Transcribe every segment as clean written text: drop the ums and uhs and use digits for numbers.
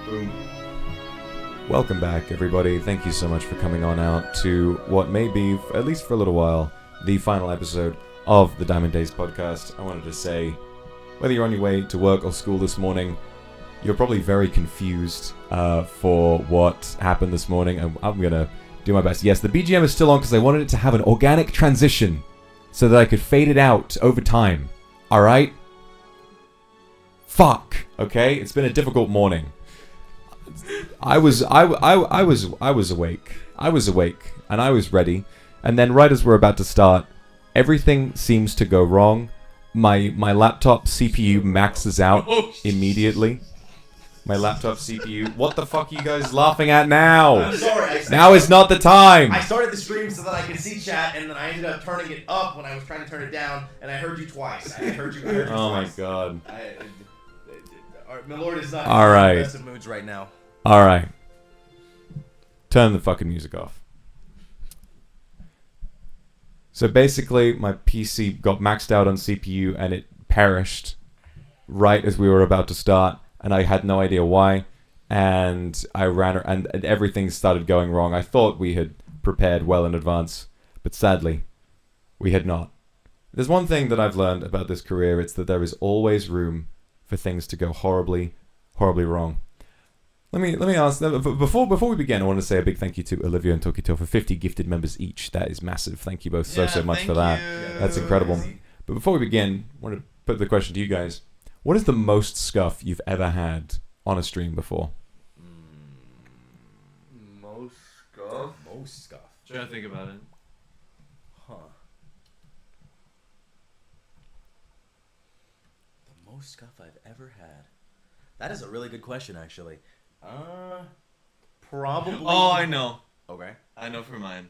Boom. Welcome back, everybody. Thank you so much for coming on out to what may be, at least for a little while, the final episode of the Diamond Days podcast. I wanted to say, whether you're on your way to work or school this morning, you're probably very confused for what happened this morning, and I'm going to do my best. Yes, the BGM is still on because I wanted it to have an organic transition so that I could fade it out over time. Alright? Fuck. Okay? It's been a difficult morning. I was awake. I was awake, and I was ready. And then right as we're about to start, everything seems to go wrong. My laptop CPU maxes out immediately. My laptop CPU. What the fuck are you guys laughing at now? I'm sorry. Now is not the time. I started the stream so that I could see chat, and then I ended up turning it up when I was trying to turn it down, and I heard you twice. I heard you Oh twice. my god. My lord is not All right. in the best of moods right now. Alright. Turn the fucking music off. So basically, my PC got maxed out on CPU and it perished right as we were about to start, and I had no idea why. And I ran and everything started going wrong. I thought we had prepared well in advance, but sadly, we had not. There's one thing that I've learned about this career, it's that there is always room for things to go horribly, horribly wrong. Let me ask, before we begin, I want to say a big thank you to Olivia and Tokito for 50 gifted members each. That is massive. Thank you both so much for that. That's incredible. But before we begin, I want to put the question to you guys. What is the most scuff you've ever had on a stream before? Most scuff? Most scuff. Trying to think about it. Huh. The most scuff I've ever had. That is a really good question, actually. Probably. Oh, I know. Okay. I know for mine.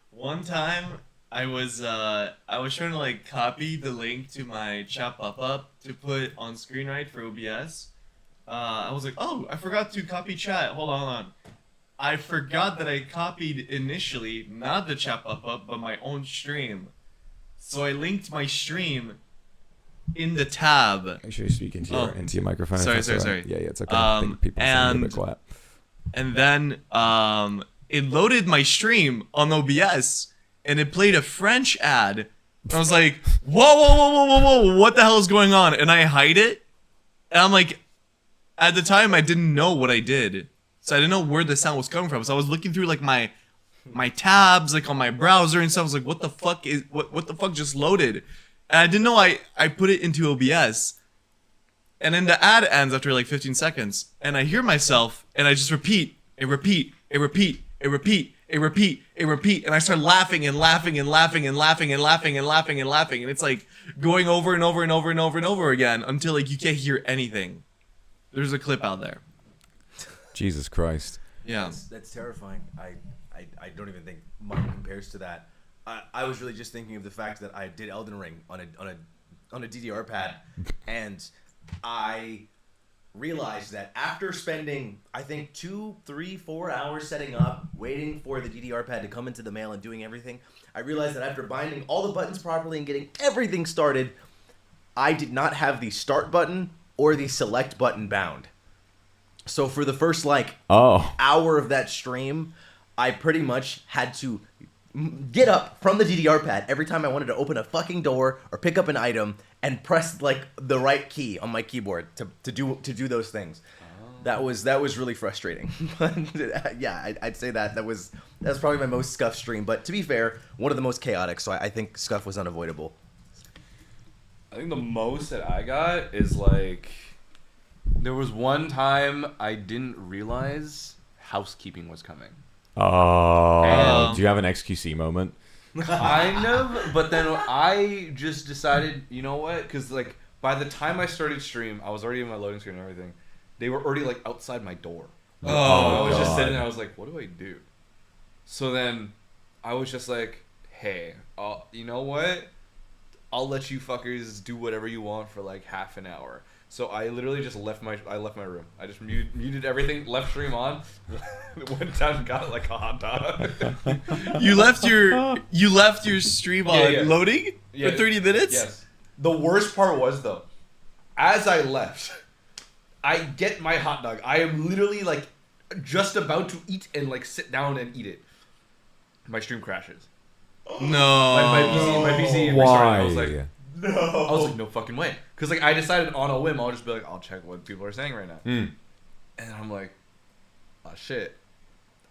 One time, I was trying to like copy the link to my chat pop-up to put on screen right for OBS. I was like, oh, I forgot to copy chat. Hold on. I forgot that I copied initially not the chat pop-up but my own stream. So I linked my stream in the tab. Make sure you speak into your microphone. Sorry. Yeah, it's okay. I think people sound a bit quiet. And then it loaded my stream on OBS, and it played a French ad. And I was like, whoa, what the hell is going on? And I hide it. And I'm like, at the time, I didn't know what I did. So I didn't know where the sound was coming from. So I was looking through like my tabs, like on my browser and stuff. I was like, what the fuck just loaded? And I didn't know I put it into OBS. And then the ad ends after like 15 seconds. And I hear myself, and I just repeat. And I start laughing and laughing. And it's like going over and over again until like you can't hear anything. There's a clip out there. Jesus Christ. Yeah. That's terrifying. I don't even think mine compares to that. I was really just thinking of the fact that I did Elden Ring on a DDR pad, and I realized that after spending, I think 2, 3, 4 hours setting up, waiting for the DDR pad to come into the mail and doing everything, I realized that after binding all the buttons properly and getting everything started, I did not have the start button or the select button bound. So for the first hour of that stream, I pretty much had to get up from the DDR pad every time I wanted to open a fucking door or pick up an item and press like the right key on my keyboard to do those things. That was really frustrating. But yeah, I'd say that's probably my most scuff stream. But to be fair, one of the most chaotic. So I think scuff was unavoidable. I think the most that I got is like, there was one time I didn't realize housekeeping was coming. Oh, do you have an XQC moment? Kind of, but then I just decided, you know what? Because like by the time I started stream, I was already in my loading screen and everything. They were already like outside my door. I was just sitting there. I was like, what do I do? So then I was just like, hey, you know what? I'll let you fuckers do whatever you want for like half an hour. So I literally just left my room. I just muted everything, left stream on, went down and got like a hot dog. You left your stream on loading for 30 minutes? Yes. The worst part was though, as I left, I get my hot dog. I am literally like just about to eat and like sit down and eat it. My stream crashes. No. My PC restarted. Why? I was like, no fucking way. Because like I decided on a whim, I'll just be like, I'll check what people are saying right now. Mm. And I'm like, oh shit.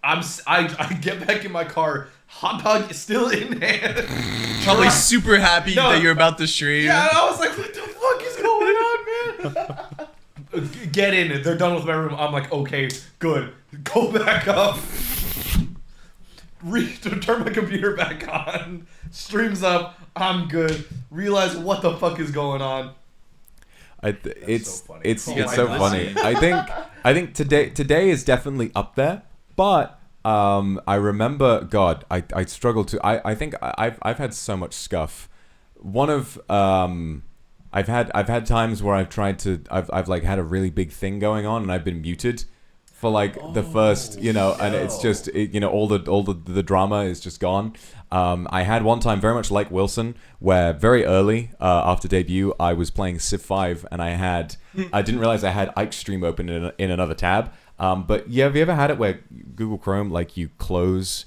I get back in my car, hot dog is still in hand. Probably super happy that you're about to stream. Yeah, I was like, what the fuck is going on, man? Get in. They're done with my room. I'm like, okay, good. Go back up. Turn my computer back on. Streams up. I'm good. Realize what the fuck is going on. It's so funny. it's Oh it's my so God. funny. I think today is definitely up there, but I remember, God, I struggle to. I think I've had so much scuff. One of I've had times where I've like had a really big thing going on and I've been muted for like the first, and it's just all the drama is just gone. I had one time very much like Wilson where very early after debut I was playing Civ 5 and I didn't realize I had Ike's stream open in another tab. But yeah, have you ever had it where Google Chrome, like you close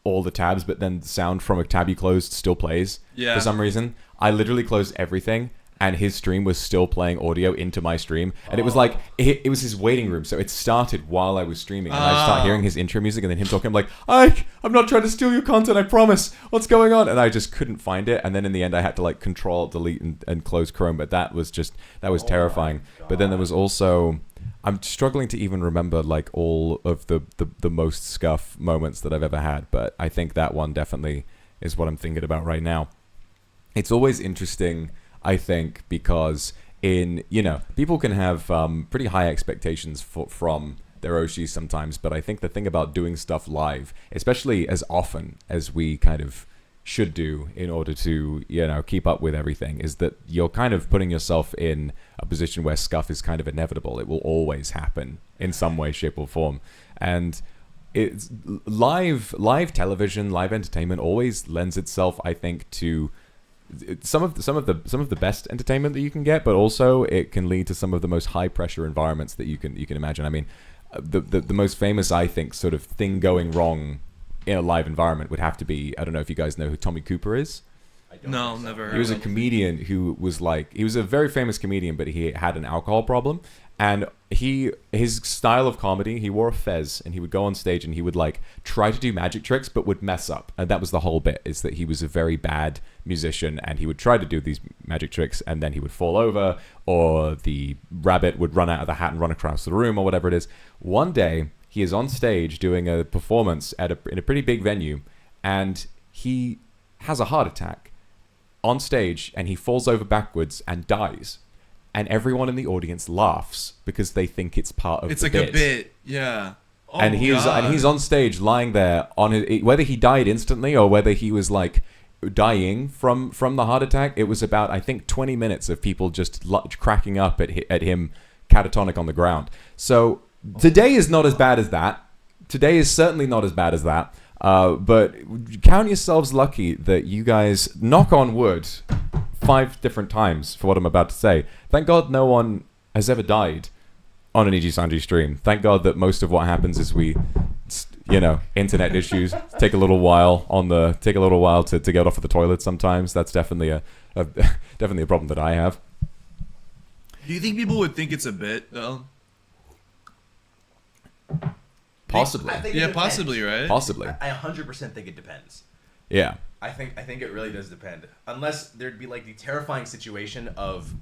all the tabs, but then the sound from a tab you closed still plays for some reason? I literally closed everything, and his stream was still playing audio into my stream, and it was like it was his waiting room, so it started while I was streaming, and I start hearing his intro music, and then him talking. I'm like, Ike, I'm not trying to steal your content, I promise. What's going on? And I just couldn't find it, and then in the end, I had to like Control Delete and close Chrome, but that was terrifying. But then there was also. I'm struggling to even remember like all of the most scuff moments that I've ever had, but I think that one definitely is what I'm thinking about right now. It's always interesting, I think, because people can have pretty high expectations from their Oshis sometimes, but I think the thing about doing stuff live, especially as often as we kind of should do in order to keep up with everything, is that you're kind of putting yourself in a position where scuff is kind of inevitable. It will always happen in some way, shape, or form. And it's live television, live entertainment always lends itself, I think, to some of the best entertainment that you can get, but also it can lead to some of the most high pressure environments that you can imagine. I mean, the most famous, I think, sort of thing going wrong in a live environment would have to be, I don't know if you guys know who Tommy Cooper is. No, never heard He was a of him. comedian who was like, he was a very famous comedian, but he had an alcohol problem, and his style of comedy, he wore a fez, and he would go on stage and he would like try to do magic tricks, but would mess up, and that was the whole bit, is that he was a very bad musician, and he would try to do these magic tricks, and then he would fall over, or the rabbit would run out of the hat and run across the room, or whatever it is. One day, he is on stage doing a performance in a pretty big venue, and he has a heart attack on stage, and he falls over backwards and dies. And everyone in the audience laughs because they think it's part of It's the like bit. a bit, yeah. Oh, And he's on stage lying there on his, whether he died instantly or whether he was like dying from the heart attack. It was about, I think, 20 minutes of people just cracking up at him catatonic on the ground. So today is not as bad as that. Today is certainly not as bad as that. But count yourselves lucky that you guys, knock on wood, 5 different times for what I'm about to say. Thank God no one has ever died on an NIJISANJI stream. Thank God that most of what happens is we, internet issues take a little while to get off of the toilet sometimes. That's definitely a problem that I have. Do you think people would think it's a bit though? Possibly. I think it Yeah, depends. possibly, right? Possibly. I 100% think it depends. Yeah. I think it really does depend. Unless there'd be like the terrifying situation of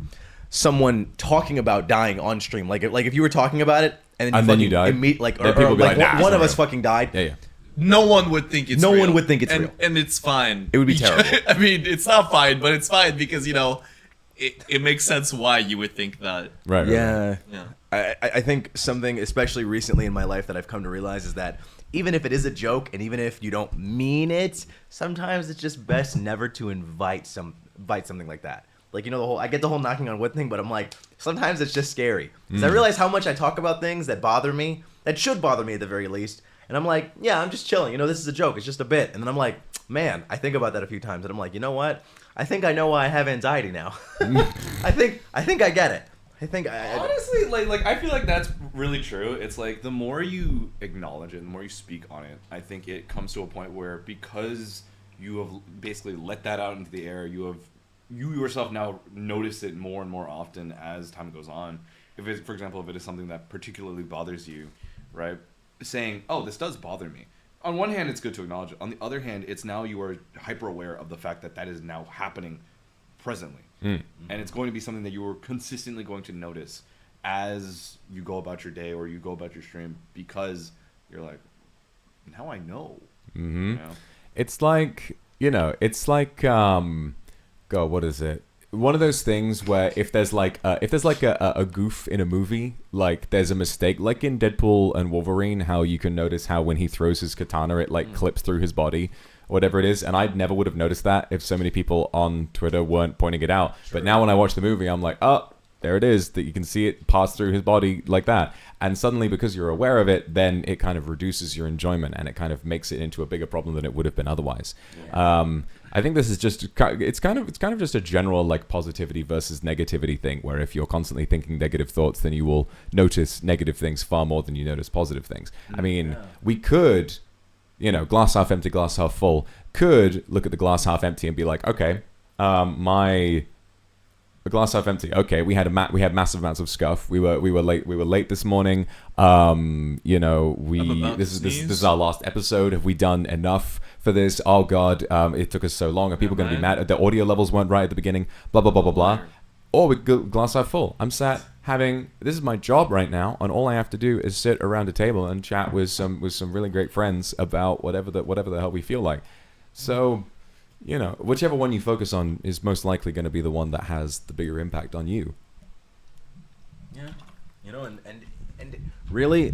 someone talking about dying on stream, like if you were talking about it and then you died. or Then people would be like, nah, it's one not of us real. fucking died. Yeah. No one would think it's No real. one would think it's real. And it's fine. It would be terrible. I mean, it's not fine, but it's fine because, it makes sense why you would think that. Right. Yeah. Yeah. I think something, especially recently in my life, that I've come to realize is that even if it is a joke and even if you don't mean it, sometimes it's just best never to invite something like that. Like, I get the whole knocking on wood thing, but I'm like, sometimes it's just scary. Because I realize how much I talk about things that bother me, that should bother me at the very least. And I'm like, yeah, I'm just chilling. This is a joke. It's just a bit. And then I'm like, man, I think about that a few times. And I'm like, you know what? I think I know why I have anxiety now. I think I get it. I think Honestly, like I feel like that's really true. It's like the more you acknowledge it, the more you speak on it, I think it comes to a point where because you have basically let that out into the air, you yourself now notice it more and more often as time goes on. If it, for example, if it is something that particularly bothers you, right? Saying, "Oh, this does bother me." On one hand, it's good to acknowledge it. On the other hand, it's now you are hyper aware of the fact that that is now happening presently. And it's going to be something that you are consistently going to notice as you go about your day or you go about your stream, because you're like, now I know. Mm-hmm. You know? It's like, God, what is it? One of those things where if there's like a goof in a movie, like there's a mistake, like in Deadpool and Wolverine, how you can notice how when he throws his katana, it like clips through his body, or whatever it is. And I never would have noticed that if so many people on Twitter weren't pointing it out. Sure. But now when I watch the movie, I'm like, oh, there it is, that you can see it pass through his body like that. And suddenly, because you're aware of it, then it kind of reduces your enjoyment and it kind of makes it into a bigger problem than it would have been otherwise. Yeah. I think this is just, it's kind of just a general like positivity versus negativity thing, where if you're constantly thinking negative thoughts, then you will notice negative things far more than you notice positive things. I mean, we could, glass half empty, glass half full, could look at the glass half empty and be like, okay, the glass half empty. Okay, we had massive amounts of scuff. We were late this morning. This is our last episode. Have we done enough for this? Oh God, it took us so long. Are people going to be mad? The audio levels weren't right at the beginning. Blah blah blah blah blah. Or we go glass half full. I'm sat having, this is my job right now, and all I have to do is sit around a table and chat with some really great friends about whatever the hell we feel like. So, whichever one you focus on is most likely going to be the one that has the bigger impact on you. Yeah, and really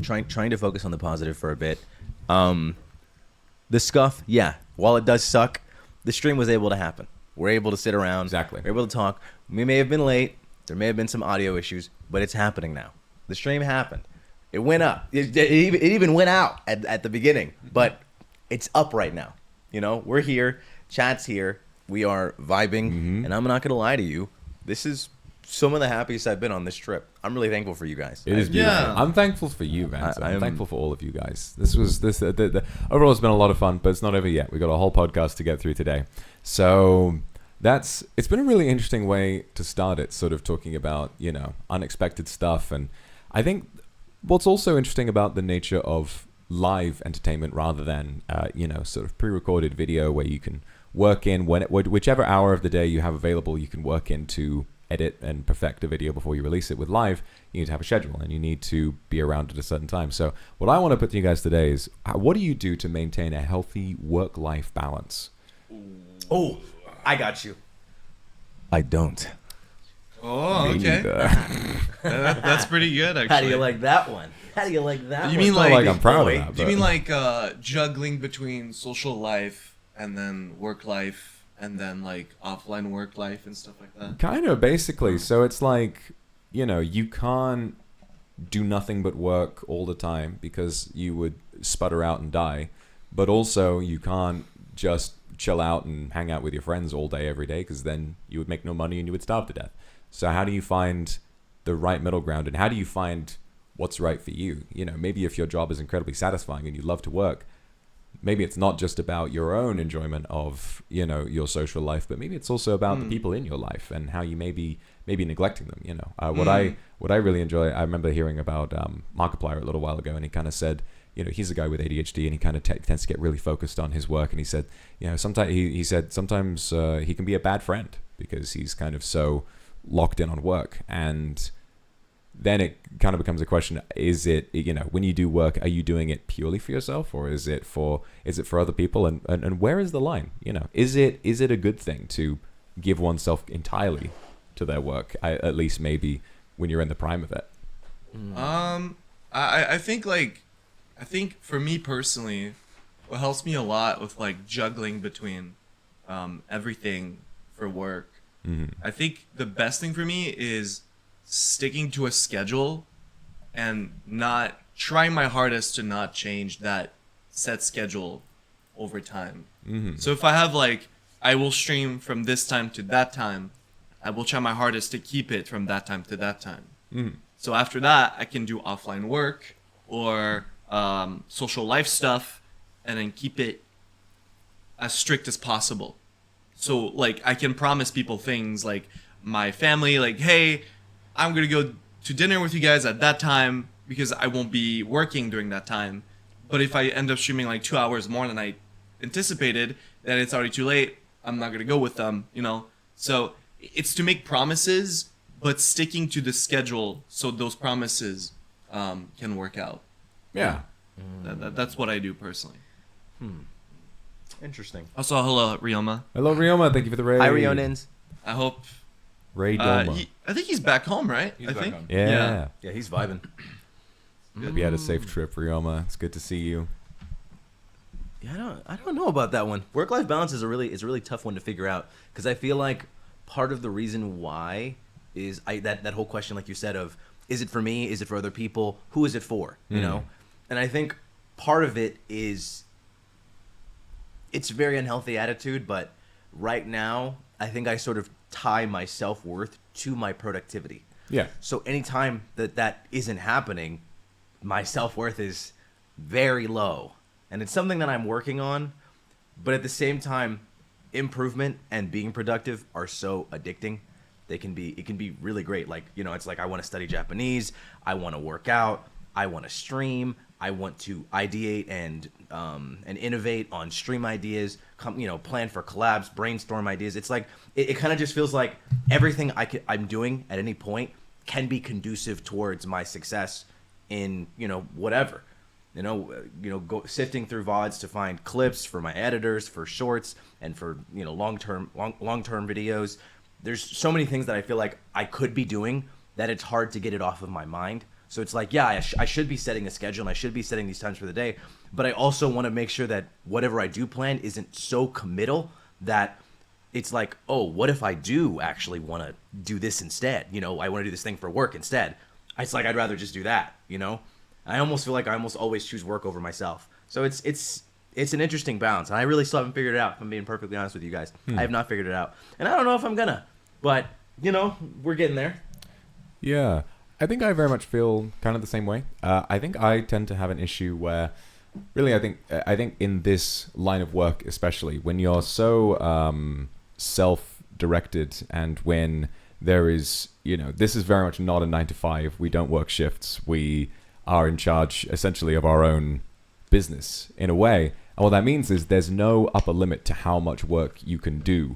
trying to focus on the positive for a bit. The scuff, yeah, while it does suck, the stream was able to happen. We're able to sit around. Exactly. We're able to talk. We may have been late. There may have been some audio issues, but it's happening now. The stream happened. It went up. It even went out at the beginning, but it's up right now. We're here. Chat's here. We are vibing, and I'm not gonna lie to you. This is some of the happiest I've been on this trip. I'm really thankful for you guys. It is beautiful. Yeah. I'm thankful for you, man. I'm thankful for all of you guys. Overall, it's been a lot of fun, but it's not over yet. We got a whole podcast to get through today, so it's been a really interesting way to start it. Sort of talking about unexpected stuff, and I think what's also interesting about the nature of live entertainment rather than sort of pre-recorded video, where you can work in whichever hour of the day you have available, you can work in to edit and perfect a video before you release it. With live, you need to have a schedule and you need to be around at a certain time. So what I want to put to you guys today is, what do you do to maintain a healthy work-life balance? Oh, I got you. I don't. Oh, okay. That's pretty good, actually. How do you like that one? You mean like I'm proud of that. Do you mean like juggling between social life and then work life and then like offline work life and stuff like that? Kind of, basically. So it's like, you can't do nothing but work all the time because you would sputter out and die. But also you can't just chill out and hang out with your friends all day every day, because then you would make no money and you would starve to death. So how do you find the right middle ground, and how do you find what's right for you? Maybe if your job is incredibly satisfying and you love to work, maybe it's not just about your own enjoyment of your social life, but maybe it's also about the people in your life and how you may be neglecting them. What I really enjoy, I remember hearing about Markiplier a little while ago, and he kind of said, he's a guy with ADHD, and he kind of tends to get really focused on his work, and he said, sometimes he can be a bad friend because he's kind of so locked in on work. And then it kind of becomes a question, is it, when you do work, are you doing it purely for yourself, or is it for other people? And where is the line? Is it a good thing to give oneself entirely to their work, at least maybe when you're in the prime of it? I think for me personally, what helps me a lot with like juggling between everything for work, I think the best thing for me is sticking to a schedule and not trying my hardest to not change that set schedule over time. So if I have I will stream from this time to that time, I will try my hardest to keep it from that time to that time. Mm. So after that, I can do offline work or social life stuff, and then keep it as strict as possible. So like I can promise people things like my family, like, hey, I'm gonna go to dinner with you guys at that time because I won't be working during that time. But if I end up streaming like 2 hours more than I anticipated, then it's already too late. I'm not gonna go with them, you know. So it's to make promises, but sticking to the schedule so those promises can work out. Yeah. That's what I do personally. Interesting. Also, hello, Ryoma. Hello, Ryoma. Thank you for the raid. Hi, Rionins. I hope. Ray Doma. I think he's back home, right? He's I back think. home. Yeah. Yeah, he's vibing. Hope you had a safe trip, Ryoma. It's good to see you. Yeah, I don't know about that one. Work-life balance is a really tough one to figure out, because I feel like part of the reason why is that whole question, like you said, of is it for me, is it for other people, who is it for, you know? And I think part of it is it's a very unhealthy attitude, but right now I think I sort of tie my self-worth to my productivity. Yeah. So anytime that isn't happening, my self-worth is very low. And it's something that I'm working on, but at the same time, improvement and being productive are so addicting. It can be really great. Like, you know, it's like I want to study Japanese, I want to work out, I want to stream, I want to ideate and innovate on stream ideas, plan for collabs, brainstorm ideas. It's like it kind of just feels like everything I'm doing at any point can be conducive towards my success in, whatever. Go sifting through VODs to find clips for my editors, for shorts, and for long-term videos. There's so many things that I feel like I could be doing that it's hard to get it off of my mind. So it's like, yeah, I should be setting a schedule and I should be setting these times for the day, but I also want to make sure that whatever I do plan isn't so committal that it's like, oh, what if I do actually want to do this instead? I want to do this thing for work instead. It's like I'd rather just do that. I almost feel like I almost always choose work over myself. So it's an interesting balance, and I really still haven't figured it out, if I'm being perfectly honest with you guys. I have not figured it out. And I don't know if I'm gonna, but, we're getting there. Yeah. I think I very much feel kind of the same way. I think I tend to have an issue where, really, I think in this line of work, especially, when you're so self-directed and when there is, this is very much not a 9-to-5. We don't work shifts. We are in charge, essentially, of our own business, in a way. And what that means is there's no upper limit to how much work you can do.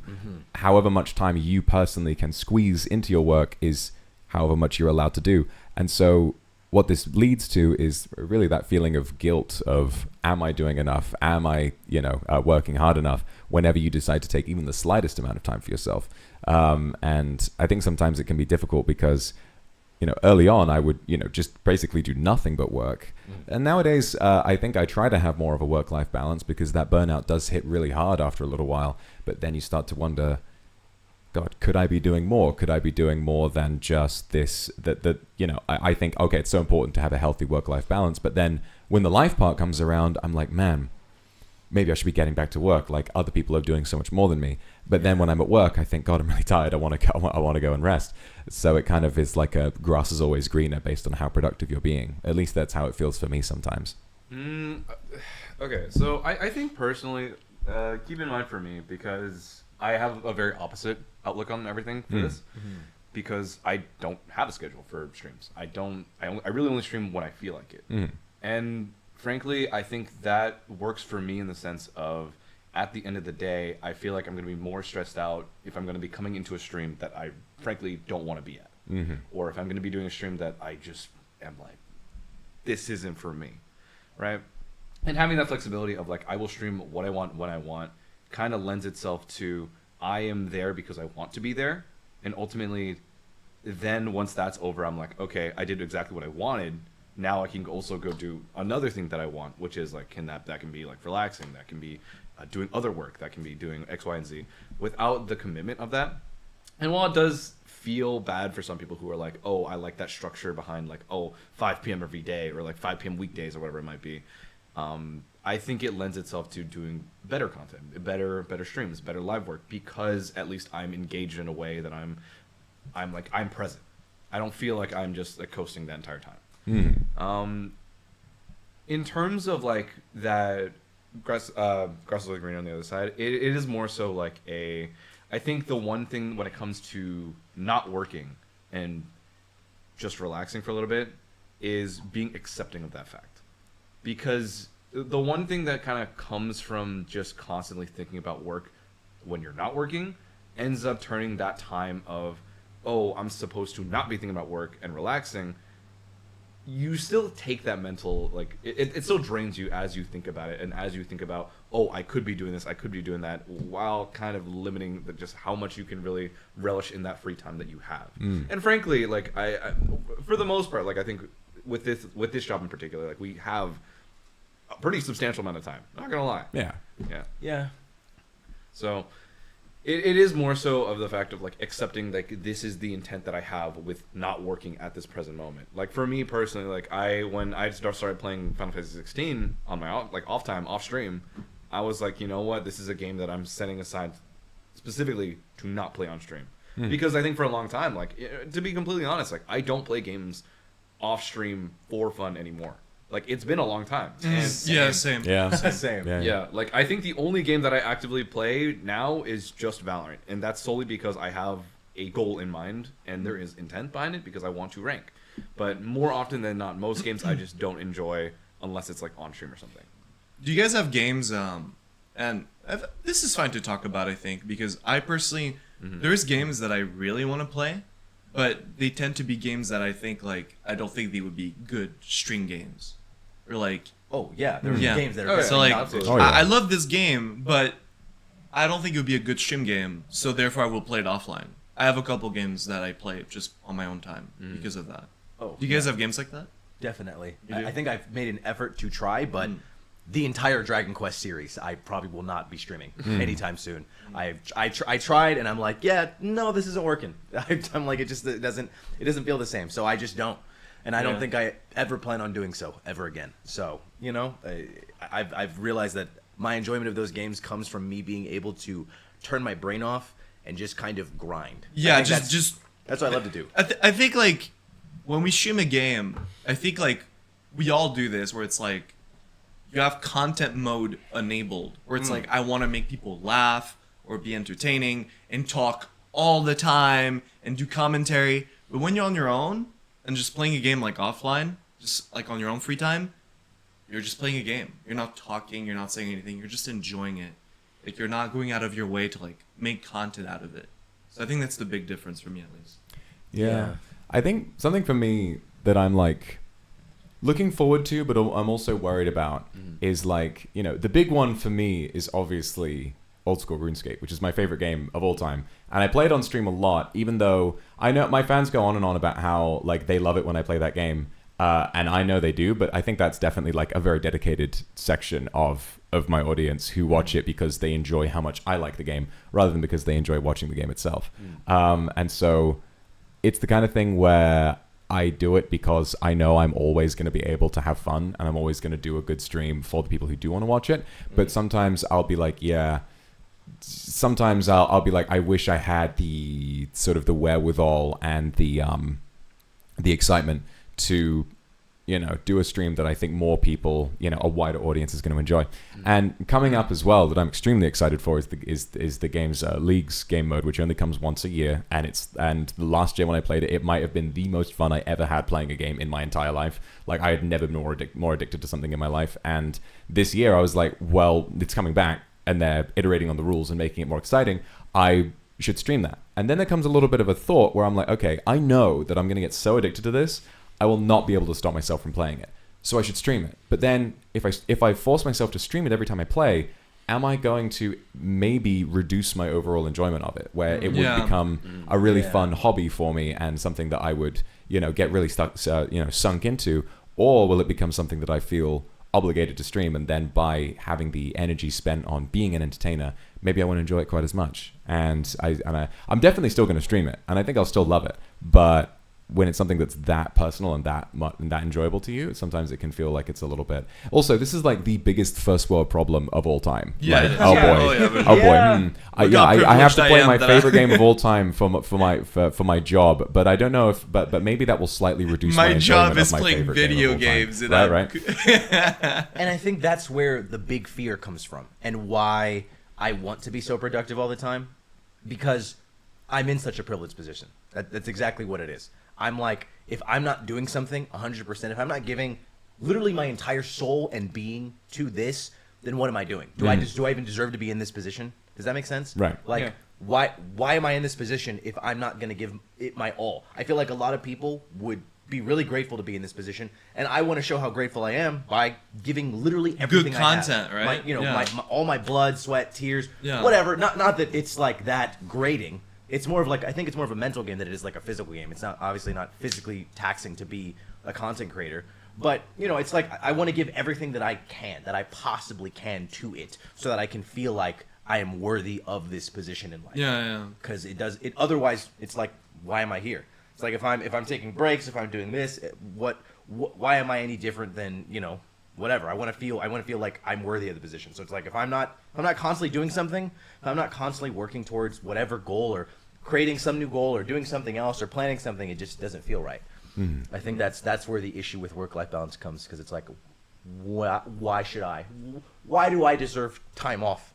However much time you personally can squeeze into your work is however much you're allowed to do. And so what this leads to is really that feeling of guilt of, am I doing enough? Am I, working hard enough? Whenever you decide to take even the slightest amount of time for yourself. And I think sometimes it can be difficult because, early on I would, just basically do nothing but work. And nowadays, I think I try to have more of a work-life balance because that burnout does hit really hard after a little while. But then you start to wonder, God, could I be doing more? Could I be doing more than just this? I think, okay, it's so important to have a healthy work-life balance. But then when the life part comes around, I'm like, man, maybe I should be getting back to work. Like other people are doing so much more than me. But then when I'm at work, I think, God, I'm really tired. I want to go and rest. So it kind of is like a grass is always greener based on how productive you're being. At least that's how it feels for me sometimes. Okay, so I think personally, keep in mind for me, because I have a very opposite outlook on everything for this, because I don't have a schedule for streams. I really only stream when I feel like it. And frankly, I think that works for me in the sense of, at the end of the day, I feel like I'm going to be more stressed out if I'm going to be coming into a stream that I frankly don't want to be at. Or if I'm going to be doing a stream that I just am like, this isn't for me, right? And having that flexibility of like, I will stream what I want when I want kind of lends itself to, I am there because I want to be there. And ultimately, then once that's over, I'm like, okay, I did exactly what I wanted. Now I can also go do another thing that I want, which is like, that can be like relaxing, that can be doing other work, that can be doing X, Y, and Z, without the commitment of that. And while it does feel bad for some people who are like, oh, I like that structure behind like, 5 p.m. every day, or like 5 p.m. weekdays, or whatever it might be, I think it lends itself to doing better content, better streams, better live work, because at least I'm engaged in a way that I'm present. I don't feel like I'm just like coasting the entire time. In terms of like that grass is like green on the other side, it is more so like I think the one thing when it comes to not working and just relaxing for a little bit is being accepting of that fact. Because the one thing that kind of comes from just constantly thinking about work when you're not working ends up turning that time of, oh, I'm supposed to not be thinking about work and relaxing. You still take that mental, like, it still drains you as you think about it, and as you think about, oh, I could be doing this, I could be doing that, while kind of limiting just how much you can really relish in that free time that you have. And frankly, like, I for the most part, like, I think with this job in particular, like, we have a pretty substantial amount of time. Not gonna lie. Yeah. So it is more so of the fact of like accepting like this is the intent that I have with not working at this present moment. Like for me personally, like when I started playing Final Fantasy 16 on my off time, off stream, I was like, you know what, this is a game that I'm setting aside specifically to not play on stream. Because I think for a long time, like to be completely honest, like I don't play games off stream for fun anymore. Like it's been a long time. Yeah, same. Yeah. Same. Yeah, like I think the only game that I actively play now is just Valorant, and that's solely because I have a goal in mind and there is intent behind it because I want to rank. But more often than not, most games I just don't enjoy unless it's like on stream or something. Do you guys have games? This is fine to talk about, I think, because I personally, there's games that I really want to play, but they tend to be games that I think like I don't think they would be good stream games, or like Oh yeah, there's games that are so like Oh, yeah. I love this game, but I don't think it would be a good stream game, so therefore I will play it offline. I have a couple games that I play just on my own time because of that. Oh, Do you guys have games like that? definitely. You do? I think I've made an effort to try, but the entire Dragon Quest series, I probably will not be streaming anytime soon. I tried, and I'm like, yeah, no, this isn't working. I'm like, it doesn't feel the same. So I just don't, and I don't think I ever plan on doing so ever again. So you know, I've realized that my enjoyment of those games comes from me being able to turn my brain off and just kind of grind. Yeah, I think just that's what I love to do. I think like when we stream a game, I think like we all do this where it's like you have content mode enabled where it's like I want to make people laugh or be entertaining and talk all the time and do commentary. But when you're on your own and just playing a game like offline, just like on your own free time, you're just playing a game. You're not talking, you're not saying anything, you're just enjoying it. Like you're not going out of your way to like make content out of it. So I think that's the big difference for me at least. Yeah. I think something for me that I'm like looking forward to, but I'm also worried about is like, you know, the big one for me is obviously old school RuneScape, which is my favorite game of all time. And I play it on stream a lot, even though I know my fans go on and on about how like they love it when I play that game. And I know they do, but I think that's definitely like a very dedicated section of my audience who watch it because they enjoy how much I like the game rather than because they enjoy watching the game itself. And so it's the kind of thing where I do it because I know I'm always going to be able to have fun and I'm always going to do a good stream for the people who do want to watch it. But sometimes I'll be like, sometimes I'll be like, I wish I had the sort of the wherewithal and the excitement to, you know, do a stream that I think more people, you know, a wider audience is going to enjoy. And coming up as well that I'm extremely excited for is the game's League's game mode, which only comes once a year. And the last year when I played it, it might have been the most fun I ever had playing a game in my entire life. Like I had never been more addicted to something in my life. And this year I was like, well, it's coming back and they're iterating on the rules and making it more exciting. I should stream that. And then there comes a little bit of a thought where I'm like, okay, I know that I'm going to get so addicted to this, I will not be able to stop myself from playing it. So I should stream it. But then if I force myself to stream it every time I play, am I going to maybe reduce my overall enjoyment of it, where it would become a really fun hobby for me and something that I would, you know, get really sunk into, or will it become something that I feel obligated to stream, and then by having the energy spent on being an entertainer, maybe I won't enjoy it quite as much. And I'm definitely still going to stream it, and I think I'll still love it, but when it's something that's that personal and that enjoyable to you, sometimes it can feel like it's a little bit. Also, this is like the biggest first world problem of all time. Yeah, Like, it is. oh Yeah. boy, Oh, yeah, but- oh Yeah. boy. Look how I have to privileged play I am my that I- favorite game of all time for my job, but I don't know if but maybe that will slightly reduce my My job enjoyment is of my playing favorite game of video all time. games. And Right. And I think that's where the big fear comes from, and why I want to be so productive all the time, because I'm in such a privileged position. That's exactly what it is. I'm like, if I'm not doing something 100%, if I'm not giving literally my entire soul and being to this, then what am I doing? Do I even deserve to be in this position? Does that make sense? Right. Like, Yeah. why am I in this position if I'm not going to give it my all? I feel like a lot of people would be really grateful to be in this position, and I want to show how grateful I am by giving literally everything content, I have. right? My, all my blood, sweat, tears, Yeah. whatever. Not that it's like that grading. It's more of like, I think it's more of a mental game than it is like a physical game. It's not obviously not physically taxing to be a content creator, but it's like I want to give everything that I can, that I possibly can to it, so that I can feel like I am worthy of this position in life. Yeah. Because otherwise it's like, why am I here? It's like if I'm taking breaks, if I'm doing this, why am I any different than whatever? I want to feel like I'm worthy of the position. So it's like if I'm not constantly doing something, if I'm not constantly working towards whatever goal or creating some new goal or doing something else or planning something, it just doesn't feel right. I think that's where the issue with work-life balance comes, because it's like, why should I? Why do I deserve time off?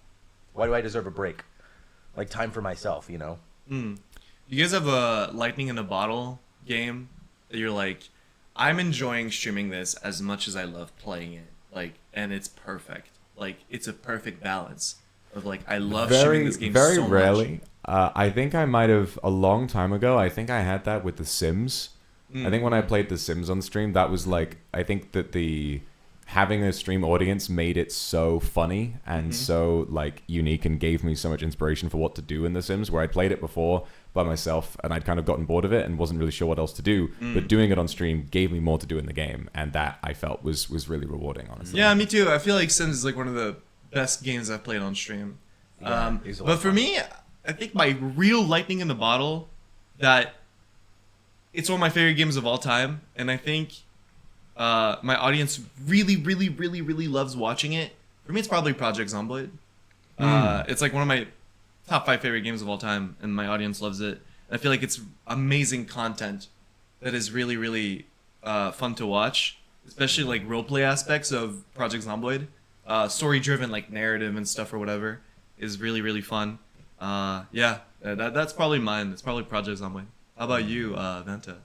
Why do I deserve a break? Like time for myself, You guys have a lightning in a bottle game that you're like, I'm enjoying streaming this as much as I love playing it, like, and it's perfect. Like, it's a perfect balance of like, I love streaming this game very so much. rarely. I think I might have a long time ago. I think I had that with The Sims. I think when I played The Sims on stream, that was like, I think that having a stream audience made it so funny and so like unique, and gave me so much inspiration for what to do in The Sims, where I played it before by myself and I'd kind of gotten bored of it and wasn't really sure what else to do, but doing it on stream gave me more to do in the game, and that I felt was really rewarding, honestly. Yeah, me too. I feel like Sims is like one of the best games I've played on stream. Yeah, it's a lot But of for fun. me, I think my real lightning in the bottle, that it's one of my favorite games of all time, and I think my audience really, really, really, really loves watching it. For me, it's probably Project Zomboid. It's like one of my top 5 favorite games of all time, and my audience loves it. And I feel like it's amazing content that is really, really fun to watch, especially like roleplay aspects of Project Zomboid. Story-driven, like narrative and stuff or whatever, is really, really fun. That's probably mine. It's probably Project Zomboid. How about you, Venta?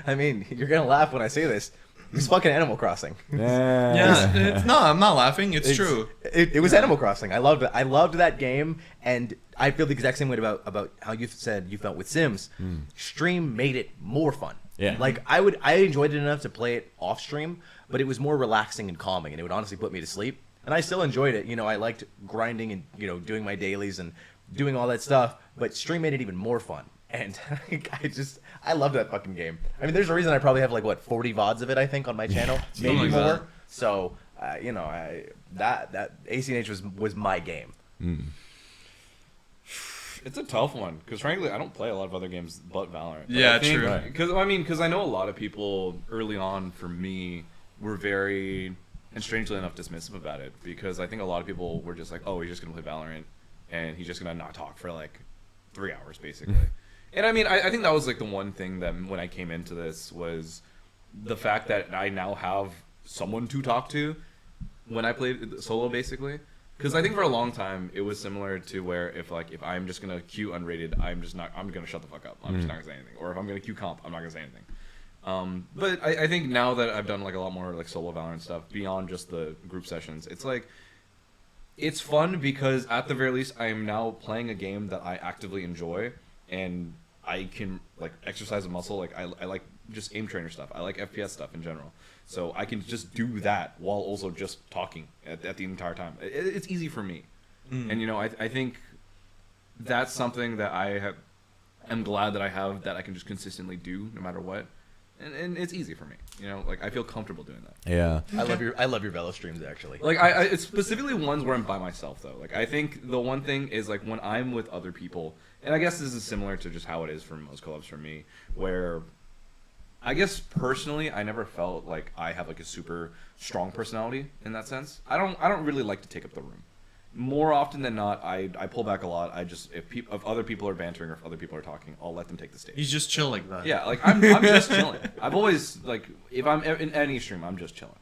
I mean, you're gonna laugh when I say this. It's fucking Animal Crossing. Yeah, no, I'm not laughing. It's true. It was Animal Crossing. I loved it. I loved that game, and I feel the exact same way about how you said you felt with Sims. Stream made it more fun. Yeah. Like I enjoyed it enough to play it off stream, but it was more relaxing and calming, and it would honestly put me to sleep. And I still enjoyed it. I liked grinding and doing my dailies and doing all that stuff, but stream made it even more fun. And I love that fucking game. I mean, there's a reason I probably have 40 VODs of it, I think, on my channel, maybe like more. that. So, that ACNH was my game. It's a tough one because frankly, I don't play a lot of other games but Valorant. But Yeah, I think, true. Because I know a lot of people early on for me were very, and strangely enough, dismissive about it, because I think a lot of people were just like, oh, he's just gonna play Valorant and he's just gonna not talk for 3 hours basically. And I mean, I think that was the one thing that when I came into this was the fact that I now have someone to talk to when I played solo basically. Because I think for a long time it was similar to where if I'm just gonna queue unrated, I'm gonna shut the fuck up. I'm just not gonna say anything. Or if I'm gonna queue comp, I'm not gonna say anything. But I think now that I've done a lot more solo Valorant stuff beyond just the group sessions, it's fun because at the very least I am now playing a game that I actively enjoy, and I can exercise a muscle. I like just aim trainer stuff. I like FPS stuff in general. So I can just do that while also just talking at the entire time. It's easy for me. And I think that's something that I'm glad that I have, that I can just consistently do no matter what. And it's easy for me. I feel comfortable doing that. Yeah. I love your Velo streams actually. It's specifically ones where I'm by myself though. I think the one thing is when I'm with other people, and I guess this is similar to just how it is for most collabs for me, where I guess personally, I never felt like I have like a super strong personality in that sense. I don't really like to take up the room. More often than not, I pull back a lot. I just if other people are bantering or if other people are talking, I'll let them take the stage. He's just chill like that. Yeah, like I'm just chilling. I've always like if I'm in any stream, I'm just chilling.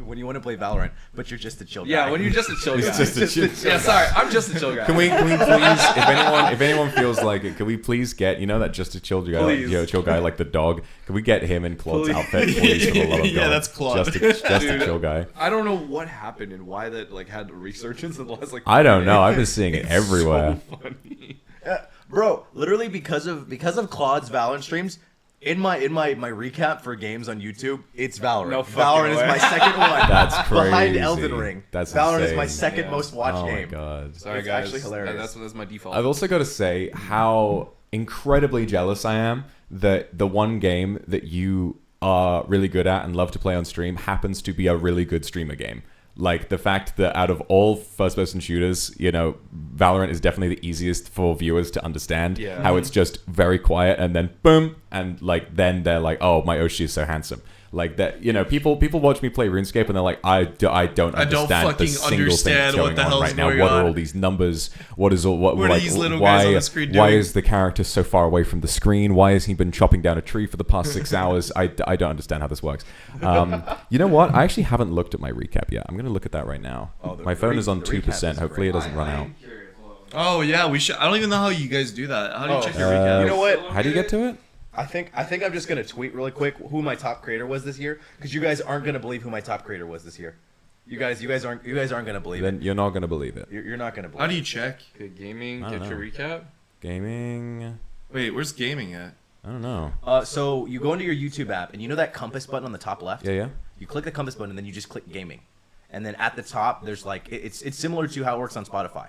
When you want to play Valorant, but you're just a chill guy. Yeah, when you're just a chill guy. It's just a chill Yeah, sorry, I'm just a chill guy. Can we please, if anyone feels like it, can we please get, you know, that just a chill guy, like, chill guy like the dog? Can we get him in Claude's outfit, please, for the love of God? Yeah, that's Claude. Just a chill guy. I don't know what happened and why that like had a resurgence in the last like. I don't know. I've been seeing it everywhere. So funny. Bro, literally because of Claude's Valorant streams, in my recap for games on YouTube, it's Valorant. No Valorant fucking is way. my second one. That's Behind crazy. Elden Ring. That's Valorant is insane. my second most watched Oh my game. God. Sorry It's guys. actually hilarious. That's my default. I've also got to say how incredibly jealous I am that the one game that you are really good at and love to play on stream happens to be a really good streamer game. Like the fact that out of all first-person shooters, you know, Valorant is definitely the easiest for viewers to understand. Yeah. How it's just very quiet and then boom, and like then they're like, oh, my Oshi is so handsome. Like that, you know, people watch me play RuneScape and they're like, I don't understand fucking the single thing understand that's what going the on hell's right now. going What are on. all these numbers? What is all what What are like these little why guys on the screen why doing? is the character so far away from the screen? Why has he been chopping down a tree for the past 6 hours? I don't understand how this works. You know what? I actually haven't looked at my recap yet. I'm going to look at that right now. Oh, the My phone is on the recap 2%. is Hopefully it great. doesn't run out. Oh yeah, we should. I don't even know how you guys do that. How do you check your Uh, recap? You know what? How do you get to it? I think I'm just gonna tweet really quick who my top creator was this year, because you guys aren't gonna believe who my top creator was this year. You guys aren't gonna believe Then it. you're not going to believe it. You're not gonna believe. How do you check? Okay, gaming, I don't get your know. recap. Gaming. Wait, where's gaming at? I don't know. So you go into your YouTube app, and you know that compass button on the top left. Yeah. You click the compass button, and then you just click gaming, and then at the top there's like it's similar to how it works on Spotify.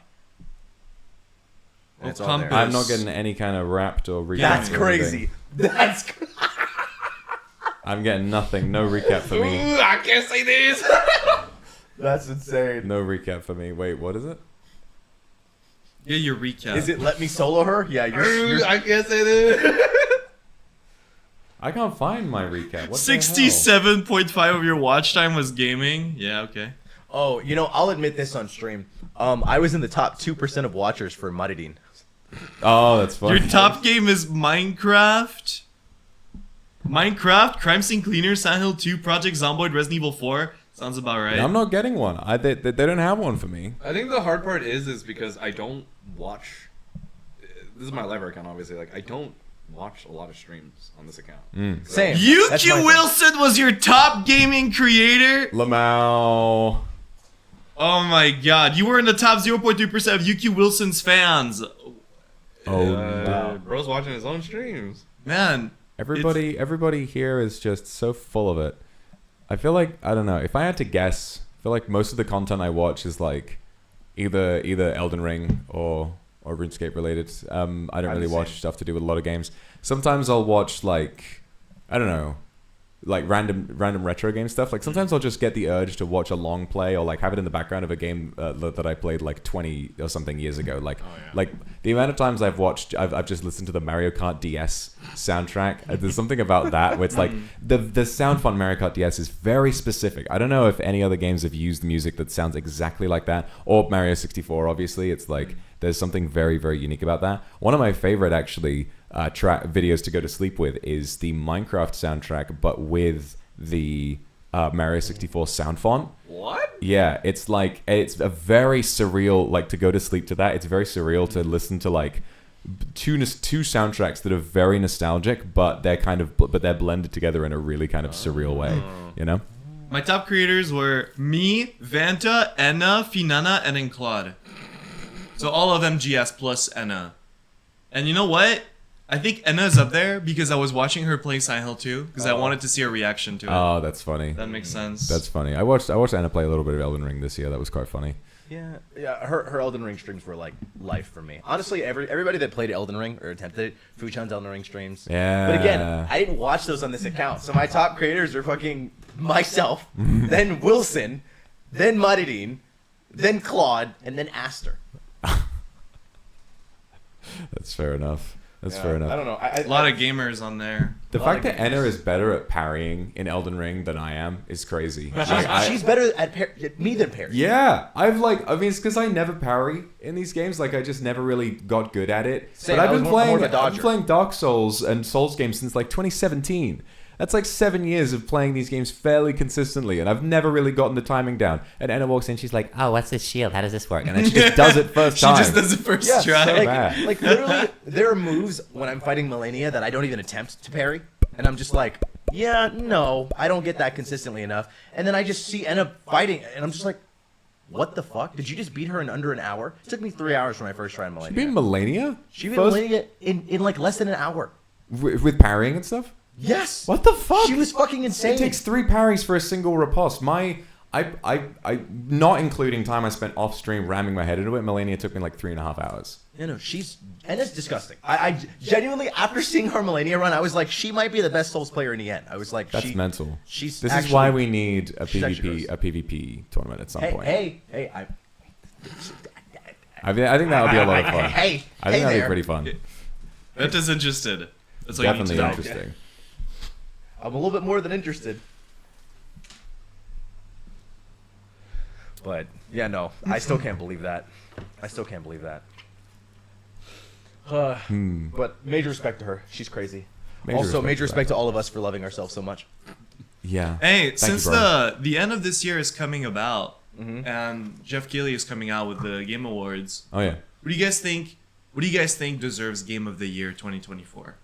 And it's all there. compass. I'm not getting any kind of wrapped or recap. That's or crazy. anything. That's I'm getting nothing. No recap for me. Ooh, I can't say this. that's insane. No recap for me. Wait, what is it? Yeah, your recap. Is it let me solo her? Yeah, you're I can't say this. I can't find my recap. What the hell? 67.5 of your watch time was gaming? Yeah, okay. Oh, you know, I'll admit this on stream. I was in the top 2% of watchers for Maridin. Oh, that's funny. Your top game is Minecraft? Minecraft, Crime Scene Cleaner, Silent Hill 2, Project Zomboid, Resident Evil 4? Sounds about right. I'm not getting one. They don't have one for me. I think the hard part is because I don't watch. This is my live account, obviously. Like I don't watch a lot of streams on this account. Same. That's my UQ thing. Wilson was your top gaming creator? Lamau. Oh my god, you were in the top 0.3% of UQ Wilson's fans. Oh, Bro's watching his own streams. Man, everybody here is just so full of it. I feel like, I don't know, if I had to guess, I feel like most of the content I watch is like either Elden Ring or RuneScape related. I don't really watch stuff to do with a lot of games. Sometimes I'll watch like, I don't know, like random retro game stuff. Like sometimes I'll just get the urge to watch a long play or like have it in the background of a game that I played like 20 or something years ago. Like like the amount of times I've just listened to the Mario Kart DS soundtrack. There's something about that where it's like the sound font Mario Kart DS is very specific. I don't know if any other games have used music that sounds exactly like that, or Mario 64. Obviously, it's like there's something very, very unique about that. One of my favorite actually track videos to go to sleep with is the Minecraft soundtrack, but with the Mario 64 sound font. What? Yeah, it's like it's a very surreal. Like to go to sleep to that, it's very surreal to listen to like two soundtracks that are very nostalgic, but they're blended together in a really kind of surreal way. You know. my top creators were me, Vanta, Enna, Finana, and then Claude. So all of them GS plus Enna. And you know what? I think Enna's up there because I was watching her play Silent Hill 2 because I wanted to see her reaction to it. Oh, that's funny. That makes sense. That's funny. I watched Anna play a little bit of Elden Ring this year. That was quite funny. Yeah. Her Elden Ring streams were like life for me. Honestly, everybody that played Elden Ring or attempted it, Fuchan's Elden Ring streams. Yeah. But again, I didn't watch those on this account. So my top creators are fucking myself, then Wilson, then Maridin, then Claude, and then Aster. That's fair enough. That's Yeah, fair enough. I don't know. A lot of gamers on there. The A lot fact of that Enna is better at parrying in Elden Ring than I am is crazy. She's better at me than parry. Yeah, it's because I never parry in these games. Like, I just never really got good at it. Same, But I was more of a I've dodger. been playing Dark Souls and Souls games since like 2017. That's like 7 years of playing these games fairly consistently, and I've never really gotten the timing down. And Anna walks in, she's like, "Oh, what's this shield? How does this work?" And then she just does it first She time. just does it first Yeah, try. bad. like literally, there are moves when I'm fighting Melania that I don't even attempt to parry, and I'm just like, yeah, no, I don't get that consistently enough. And then I just see Enna fighting, and I'm just like, what the fuck? Did you just beat her in under an hour? It took me 3 hours for my first try on Melania. You beat Melania? She beat First- Melania in like less than an hour. with parrying and stuff? Yes. What the fuck? She was fucking insane. It takes 3 parries for a single riposte. I not including time I spent off stream ramming my head into it, Melania took me like 3.5 hours. Enna's disgusting. I genuinely, after seeing her Melania run, I was like, she might be the best Souls player in the end. I was like, That's mental. This is why we need a PvP tournament at some point. Hey, I think that would be a lot of fun. Hey, I think that'd there. be pretty fun. That is interested. That's all you need Definitely to know. interesting. I'm a little bit more than interested. But yeah, no, I still can't believe that. But major respect to her. She's crazy. Major respect to all of us for loving ourselves so much. Yeah. Hey, Thank since you, bro. the end of this year is coming about, and Jeff Keighley is coming out with the Game Awards, Oh yeah. what do you guys think? What do you guys think deserves Game of the Year 2024?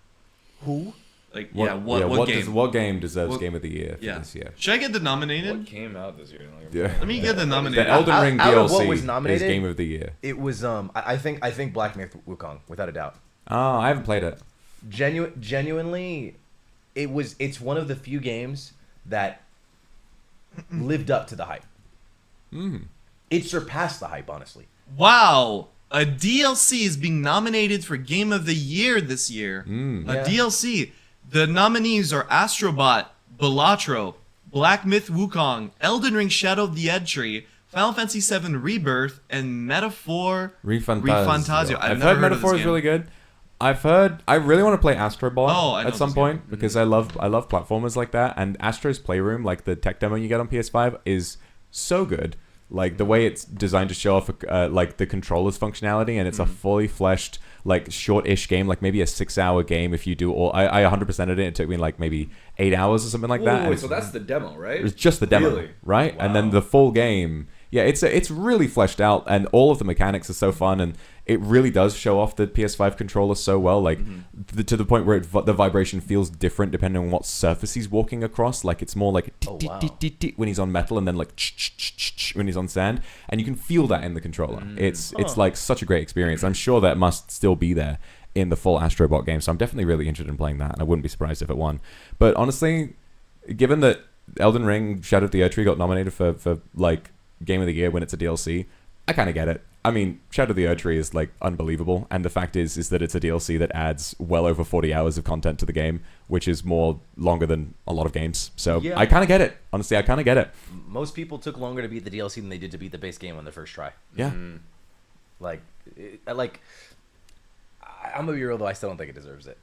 Who? Like, what game? What game deserves What- Game of the Year for Yeah. this year? Should I get the nominated? What came out this year? Yeah. Let me get the nominated. The Elden Ring out of DLC what was is nominated? Game of the Year. It was I think Black Myth Wukong, without a doubt. Oh, I haven't played it. Genuinely, it's one of the few games that lived up to the hype. It surpassed the hype, honestly. Wow! A DLC is being nominated for Game of the Year this year. Yeah. DLC. The nominees are Astrobot, Balatro, Black Myth Wukong, Elden Ring Shadow of the Erdtree, Final Fantasy VII Rebirth, and Metaphor Refantasio. I've I've never heard heard of Metaphor this is game. really good. I've heard. I really want to play Astrobot Oh, I know at some this point game. because I love platformers like that. And Astro's Playroom, like the tech demo you get on PS5, is so good. Like the way it's designed to show off like the controller's functionality, and it's a fully fleshed, like short-ish game, like maybe a 6-hour game if you do all. I 100%ed it. It took me like maybe 8 hours or something like that. and Wait, it's- so that's the demo, right? It's just the demo, Really? right? And then Wow. the full game, yeah, it's really fleshed out, and all of the mechanics are so fun, and it really does show off the PS5 controller so well, like to the point where the vibration feels different depending on what surface he's walking across. Like it's more like Oh, wow. when he's on metal, and then like when he's on sand, and you can feel that in the controller. It's like such a great experience. I'm sure that must still be there in the full Astrobot game, so I'm definitely really interested in playing that, and I wouldn't be surprised if it won. But honestly, given that Elden Ring Shadow of the Erdtree got nominated for like Game of the Year when it's a DLC, I kind of get it. I mean, Shadow of the Erdtree is like unbelievable, and the fact is that it's a DLC that adds well over 40 hours of content to the game, which is longer than a lot of games. So Yeah. I kind of get it. Honestly, I kind of get it. Most people took longer to beat the DLC than they did to beat the base game on their first try. Yeah. I'm gonna be real though. I still don't think it deserves it.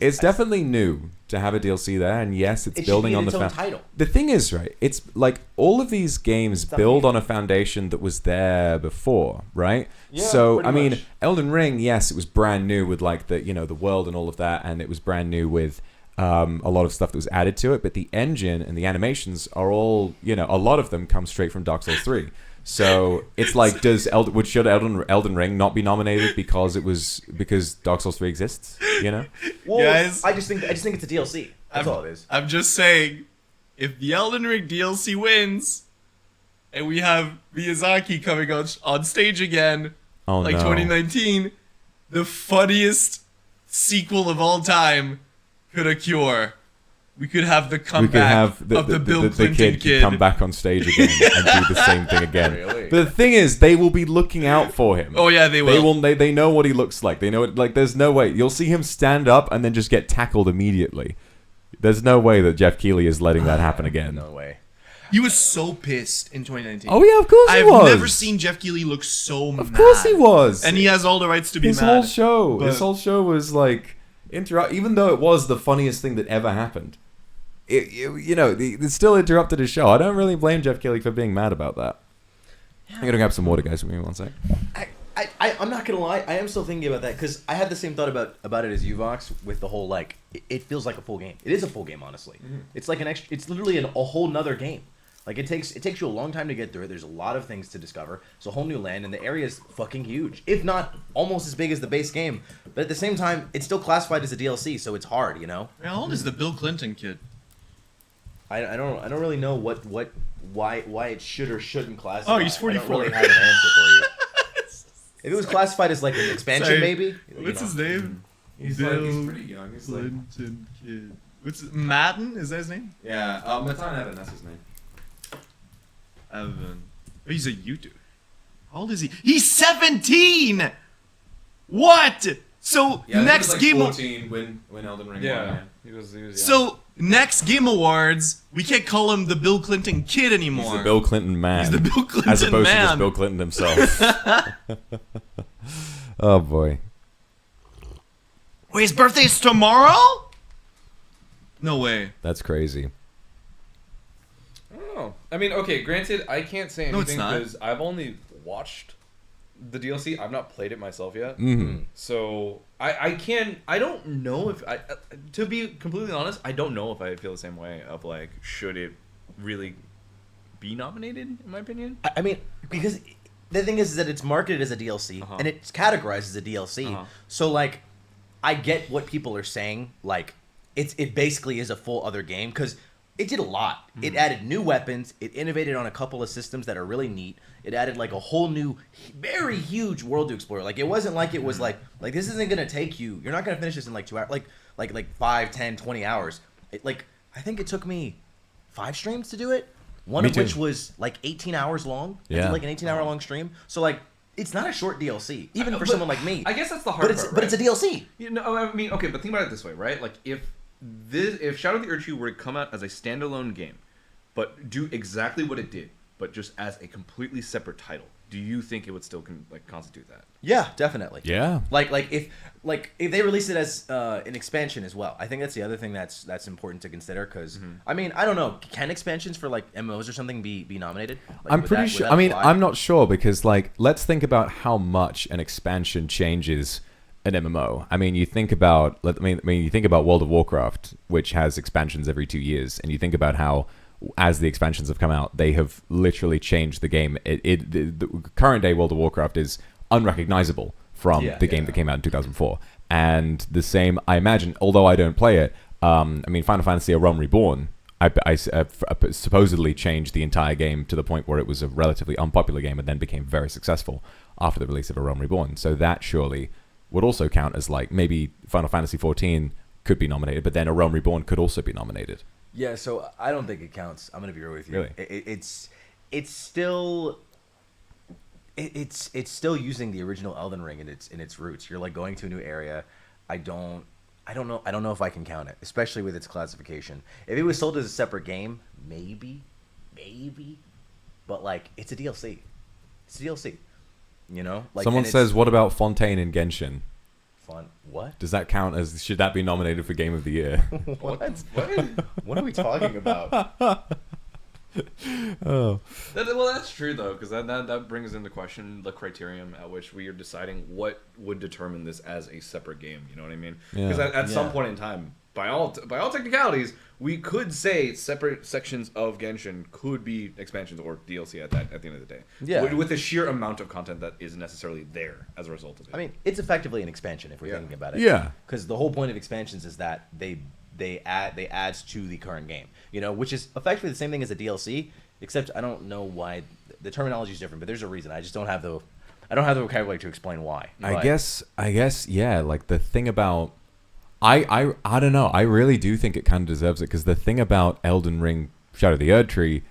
It's definitely new to have a DLC there, and yes, it's It should building be on its the own title. The thing is, right? It's like all of these games It's build up on a foundation that was there before, right? Yeah, so pretty I mean, much. Elden Ring, yes, it was brand new with like the the world and all of that, and it was brand new with a lot of stuff that was added to it. But the engine and the animations are all a lot of them come straight from Dark Souls 3. So it's like, should Elden Ring not be nominated because Dark Souls 3 exists? Well, Guys. I just think it's a DLC. That's all it is. I'm just saying, if the Elden Ring DLC wins, and we have Miyazaki coming on stage again, Oh like no. 2019, the funniest sequel of all time could occur. We could have the We comeback could have of the Bill Clinton kid could come back on stage again and do the same thing again. Really? But the thing is, they will be looking out for him. Oh yeah, they will. They know what he looks like. They know it. Like, there's no way you'll see him stand up and then just get tackled immediately. There's no way that Jeff Keighley is letting that happen again. No way. He was so pissed in 2019. Oh yeah, of course he I've was. never seen Jeff Keighley look so mad. Of course he was. And he has all the rights to be his mad. His whole show was like even though it was the funniest thing that ever happened. It still interrupted his show. I don't really blame Jeff Keighley for being mad about that. I'm gonna grab some water, guys. Give me 1 sec. I'm not gonna lie. I am still thinking about that because I had the same thought about it as you, Vox, with the whole like it feels like a full game. It is a full game, honestly. Mm-hmm. It's like it's literally a whole nother game. Like it takes you a long time to get through it. There's a lot of things to discover. It's a whole new land, and the area is fucking huge, if not almost as big as the base game. But at the same time, it's still classified as a DLC, so it's hard, you know. How old is the Bill Clinton kid? I don't really know why it should or shouldn't classify. Oh, he's 44. I don't really have an answer for you. If it was classified as like an expansion, Sorry. maybe. What's his name? He's Bill pretty young. He's like, Clinton kid. What's Madden? Is that his name? yeah, Matan Evan, that's his name. Evan. Oh, he's a YouTuber. How old is he? He's 17. What? So next game. 14 when Elden Ring. Yeah, he was young. So next Game Awards, we can't call him the Bill Clinton kid anymore. He's the Bill Clinton man. He's the Bill Clinton as opposed man. to just Bill Clinton himself. Oh boy. Wait, his birthday's tomorrow? No way. That's crazy. I don't know. I mean, okay, granted, I can't say No, it's anything not. because I've only watched the DLC. I've not played it myself yet. Mm-hmm. So I don't know if to be completely honest, I don't know if I feel the same way of like, should it really be nominated, in my opinion? I mean, because the thing is that it's marketed as a DLC and it's categorized as a DLC. So like, I get what people are saying. Like, it basically is a full other game because it did a lot. It added new weapons. It innovated on a couple of systems that are really neat. It added like a whole new, very huge world to explore. Like it wasn't like it was like this isn't gonna take you. You're not gonna finish this in like 2 hours. Like 5, 10, 20 hours. I think it took me 5 streams to do it. One Me of too. which was like 18 hours long. I Yeah. did like an 18-hour long stream. So like it's not a short DLC, even for someone like me. I guess that's the hard part, But it's a DLC. You know, I mean, okay, but think about it this way, right? Like, if Shadow of the Erdtree were to come out as a standalone game, but do exactly what it did, but just as a completely separate title, do you think it would still constitute that? Yeah, definitely. Yeah. Like if they release it as an expansion as well, I think that's the other thing that's important to consider. Because I mean, I don't know, can expansions for like MMOs or something be nominated? Like, I'm would pretty that- sure. would that I mean, apply? I'm not sure because, like, let's think about how much an expansion changes an MMO. I mean, you think about. You think about World of Warcraft, which has expansions every 2 years, and you think about how, as the expansions have come out, they have literally changed the game. The current day World of Warcraft is unrecognizable from the game that came out in 2004, and the same, I imagine. Although I don't play it, I mean, Final Fantasy: A Realm Reborn. I supposedly changed the entire game to the point where it was a relatively unpopular game and then became very successful after the release of A Realm Reborn. So that surely would also count as, like, maybe Final Fantasy 14 could be nominated, but then A Realm Reborn could also be nominated. Yeah, so I don't think it counts. I'm gonna be real with you. Really? It's still using the original Elden Ring in its roots. You're like going to a new area. I don't know if I can count it, especially with its classification. If it was sold as a separate game, maybe, but like it's a DLC. It's a DLC. You know, like Someone and it's says, "What about Fontaine in Genshin? fun. What? Does that count as? Should that be nominated for Game of the Year?" What? What are we talking about? Oh, Well, that's true though, because that brings into question the criterion at which we are deciding what would determine this as a separate game. You know what I mean? Yeah. Because at some point in time, by all technicalities, we could say separate sections of Genshin could be expansions or DLC at the end of the day. Yeah. With the sheer amount of content that isn't necessarily there as a result of it. I mean, it's effectively an expansion if we're thinking about it. Yeah. Because the whole point of expansions is that they add to the current game, you know, which is effectively the same thing as a DLC, except I don't know why the terminology is different, but there's a reason. I just don't have the vocabulary to explain why. I But- guess, yeah. Like the thing about, I don't know. I really do think it kind of deserves it because the thing about Elden Ring, Shadow of the Erdtree,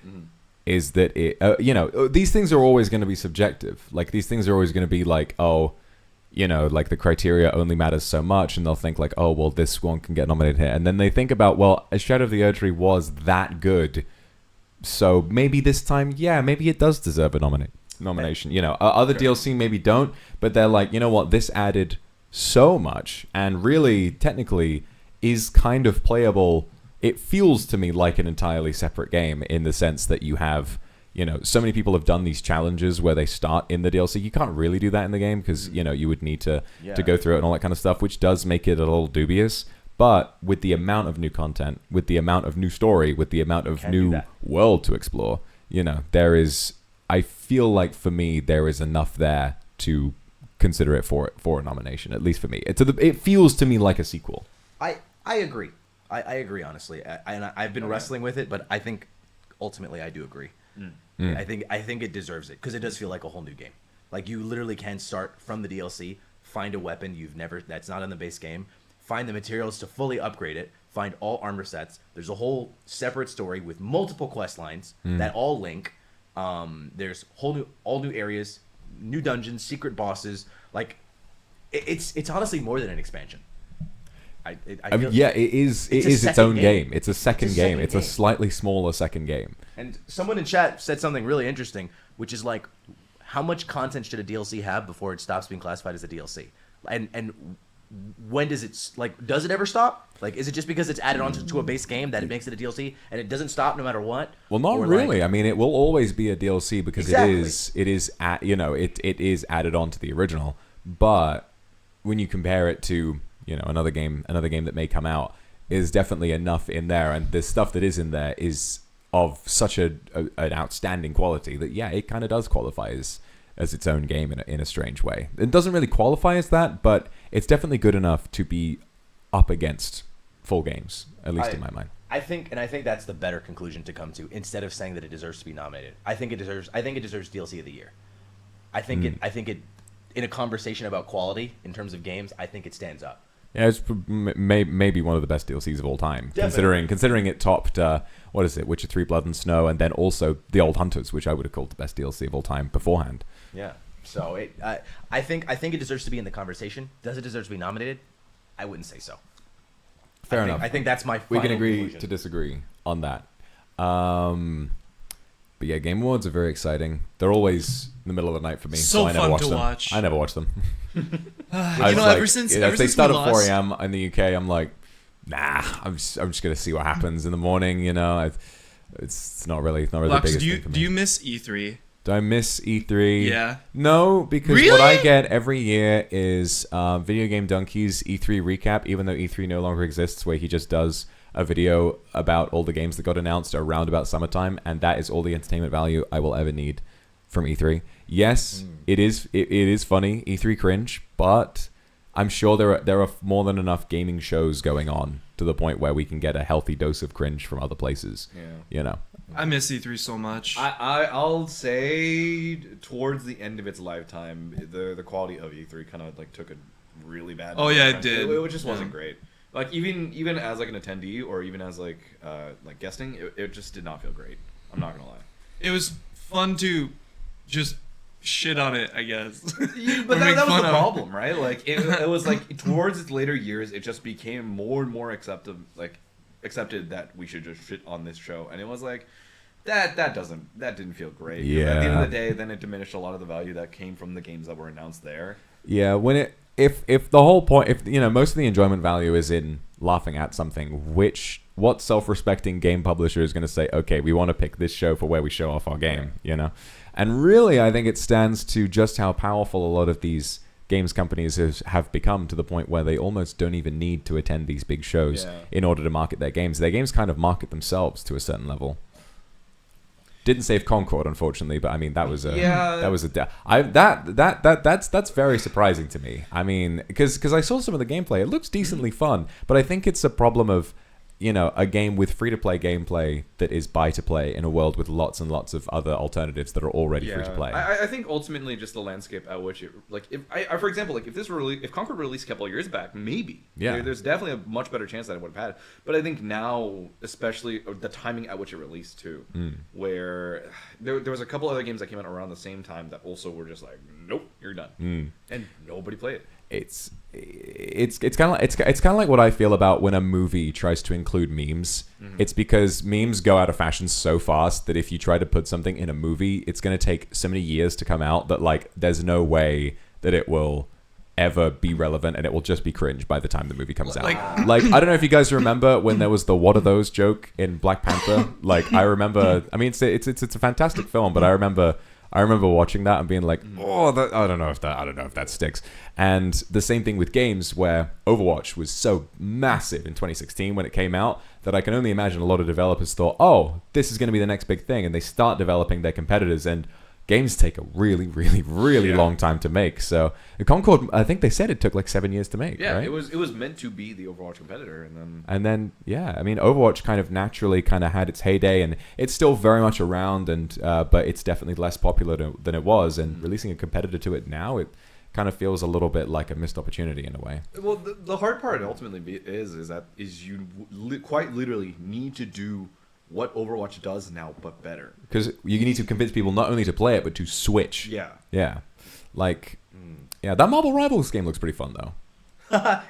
is that it, these things are always going to be subjective. Like these things are always going to be like, oh, like the criteria only matters so much, and they'll think like, oh, well, this one can get nominated here, and then they think about, well, Shadow of the Erdtree was that good So maybe this time, yeah, maybe it does deserve a nomination. You know, other DLC maybe don't, but they're like, you know what, this added so much and really technically is kind of playable. It feels to me like an entirely separate game in the sense that you have, you know, so many people have done these challenges where they start in the DLC. You can't really do that in the game because, you know, you would need to go through it and all that kind of stuff, which does make it a little dubious. But with the amount of new content, with the amount of new story, with the amount of new world to explore, you know, there is, I feel like for me, there is enough there to consider it for a nomination, at least for me. It feels to me like a sequel. I agree. I agree, honestly. I've been wrestling with it, but I think ultimately I do agree. I think it deserves it because it does feel like a whole new game. Like you literally can start from the DLC, find a weapon that's not in the base game, find the materials to fully upgrade it, find all armor sets. There's a whole separate story with multiple quest lines that all link. There's all new areas, new dungeons, secret bosses. Like it's honestly more than an expansion. I feel, yeah, it is its own game. It's a second game. It's a game. slightly smaller second game. And someone in chat said something really interesting, which is like, how much content should a DLC have before it stops being classified as a DLC? And when does it, like, does it ever stop? Like, is it just because it's added on to a base game that it makes it a DLC and it doesn't stop no matter what? Well, not really. I mean, it will always be a DLC because Exactly. it is added on to the original. But when you compare it to, you know, another game that may come out, is definitely enough in there, and the stuff that is in there is of such an outstanding quality that it kind of does qualify as its own game in a strange way. It doesn't really qualify as that, but it's definitely good enough to be up against full games, at least in my mind. I think that's the better conclusion to come to instead of saying that it deserves to be nominated. I think it deserves DLC of the year. I think it in a conversation about quality in terms of games, I think it stands up. Yeah, it's maybe one of the best DLCs of all time, considering it topped what is it, Witcher 3: Blood and Snow, and then also The Old Hunters, which I would have called the best DLC of all time beforehand. Yeah. So I think it deserves to be in the conversation. Does it deserve to be nominated? I wouldn't say so. Fair enough. I think that's my We final can agree conclusion. to disagree on that. But yeah, Game Awards are very exciting. They're always in the middle of the night for me, So I never fun watch to them. watch. I never watch them. Ever since they start we at 4 lost- a.m. in the UK, I'm like, nah, I'm just gonna see what happens in the morning. You know, it's not really the Lux, biggest do you thing for me. do you miss E3? Do I miss E3? Yeah. No, because Really? what I get every year is Video Game Donkey's E3 recap, even though E3 no longer exists, where he just does a video about all the games that got announced around about summertime, and that is all the entertainment value I will ever need from E3. Yes, it is funny, E3 cringe, but I'm sure there are more than enough gaming shows going on to the point where we can get a healthy dose of cringe from other places. Yeah. You know. I miss E3 so much. I'll say towards the end of its lifetime, the quality of E3 kind of like took a really bad. Oh, yeah, it turn. did. It just wasn't Yeah. great. Like even as like an attendee or even as like guesting, it just did not feel great. I'm not gonna lie. It was fun to just shit on it, I guess. But Or that make was fun the of it. problem, right? Like it was like towards its later years, it just became more and more accepted that we should just shit on this show, and it was like that didn't feel great. Yeah. At the end of the day, then it diminished a lot of the value that came from the games that were announced there. Yeah, if the whole point, if you know, most of the enjoyment value is in laughing at something, what self-respecting game publisher is going to say, okay, we want to pick this show for where we show off our game, you know? And really, I think it stands to just how powerful a lot of these games companies have become, to the point where they almost don't even need to attend these big shows in order to market their games. Their games kind of market themselves to a certain level. Didn't save Concord, unfortunately, but I mean that's very surprising to me. I mean, because I saw some of the gameplay, it looks decently fun, but I think it's a problem of, you know, a game with free-to-play gameplay that is buy-to-play in a world with lots and lots of other alternatives that are already free-to-play. I think ultimately just the landscape at which it, like, for example, like if Concord released a couple of years back, maybe there's definitely a much better chance that it would have had. But I think now, especially the timing at which it released too, where there was a couple other games that came out around the same time that also were just like, nope, you're done, and nobody played it. It's kind of like what I feel about when a movie tries to include memes It's because memes go out of fashion so fast that if you try to put something in a movie, it's going to take so many years to come out that like there's no way that it will ever be relevant, and it will just be cringe by the time the movie comes out. Like I don't know if you guys remember when there was the "What are those" joke in Black Panther. Like I remember. I mean, it's a fantastic film, but I remember watching that and being like, oh, I don't know if that sticks. And the same thing with games, where Overwatch was so massive in 2016 when it came out that I can only imagine a lot of developers thought, oh, this is going to be the next big thing, and they start developing their competitors, and games take a really, really, really long time to make. So Concord, I think they said it took like 7 years to make. Yeah, right? it was meant to be the Overwatch competitor, and then yeah, I mean, Overwatch kind of naturally kind of had its heyday, and it's still very much around, and but it's definitely less popular than it was. And releasing a competitor to it now, it kind of feels a little bit like a missed opportunity in a way. Well, the hard part ultimately is you quite literally need to do what Overwatch does now, but better. Because you need to convince people not only to play it, but to switch. Yeah. Yeah. Like, yeah, that Marvel Rivals game looks pretty fun, though.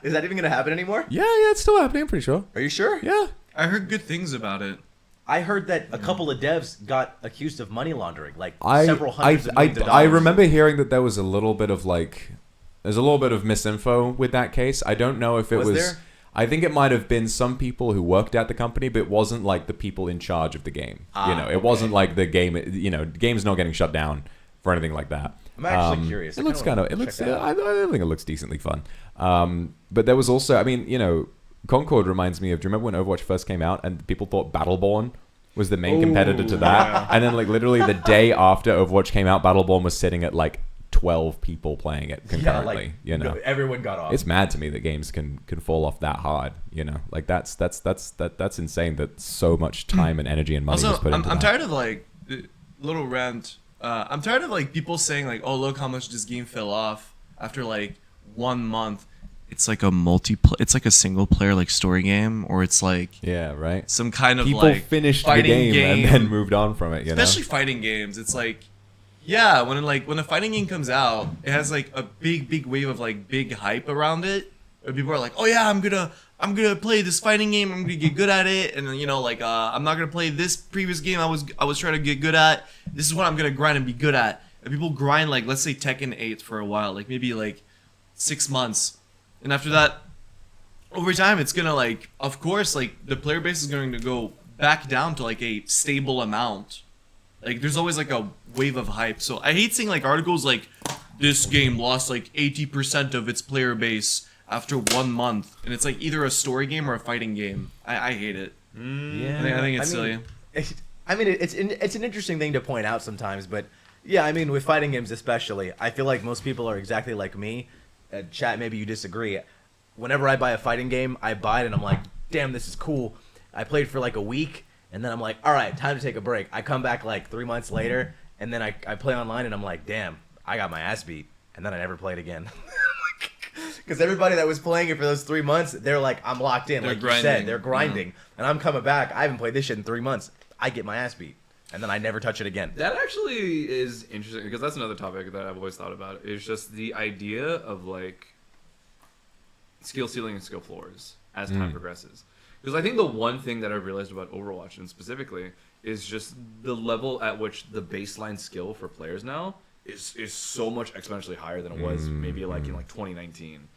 Is that even going to happen anymore? Yeah, it's still happening, I'm pretty sure. Are you sure? Yeah. I heard good things about it. I heard that a couple of devs got accused of money laundering, like I several hundreds of millions of dollars. I remember hearing that there was a little bit of, like, there's a little bit of misinfo with that case. I don't know if it was there? I think it might have been some people who worked at the company, but it wasn't like the people in charge of the game. It wasn't like the game. The game's not getting shut down for anything like that. I'm actually curious. It looks kind of. It looks. I think it looks decently fun. But there was also. I mean, Concord reminds me of. Do you remember when Overwatch first came out and people thought Battleborn was the main competitor to that, and then like literally the day after Overwatch came out, Battleborn was sitting at like 12 people playing it concurrently. Everyone got off. It's mad to me that games can fall off that hard. Like that's insane that so much time and energy and money Also, was put into I'm that. tired of like little rant. I'm tired of like people saying like, oh, look how much this game fell off after like 1 month. It's like a it's like a single player like story game, or it's like right. some kind of People like finished the fighting game and then moved on from it. Especially fighting games. It's like, yeah, when a fighting game comes out, it has like a big wave of like big hype around it. Where people are like, oh yeah, I'm gonna play this fighting game. I'm gonna get good at it, and then, I'm not gonna play this previous game I was trying to get good at. This is what I'm gonna grind and be good at. And people grind like, let's say Tekken 8 for a while, like maybe like 6 months, and after that, over time, it's gonna like, of course, like the player base is going to go back down to like a stable amount. Like, there's always, like, a wave of hype. So, I hate seeing, like, articles like, this game lost, like, 80% of its player base after 1 month. And it's, like, either a story game or a fighting game. I hate it. Yeah. I think it's silly. It's an interesting thing to point out sometimes, but, yeah, I mean, with fighting games especially, I feel like most people are exactly like me. Chat, maybe you disagree. Whenever I buy a fighting game, I buy it and I'm like, damn, this is cool. I played for, like, a week. And then I'm like, all right, time to take a break. I come back like 3 months later, and then I play online, and I'm like, damn, I got my ass beat. And then I never played again. Because everybody that was playing it for those 3 months, they're like, I'm locked in. They're like grinding. you said, they're grinding. And I'm coming back. I haven't played this shit in 3 months. I get my ass beat. And then I never touch it again. That actually is interesting, because that's another topic that I've always thought about. It's just the idea of like skill ceiling and skill floors as time progresses. Because I think the one thing that I've realized about Overwatch, and specifically, is just the level at which the baseline skill for players now is so much exponentially higher than it was maybe like in like 2019.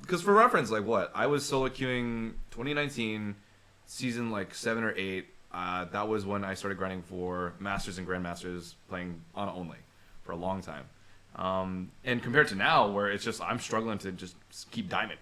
Because for reference, like I was solo queuing 2019 season like 7 or 8. That was when I started grinding for Masters and Grandmasters, playing Ana only for a long time. And compared to now, where it's just I'm struggling to just keep diamond,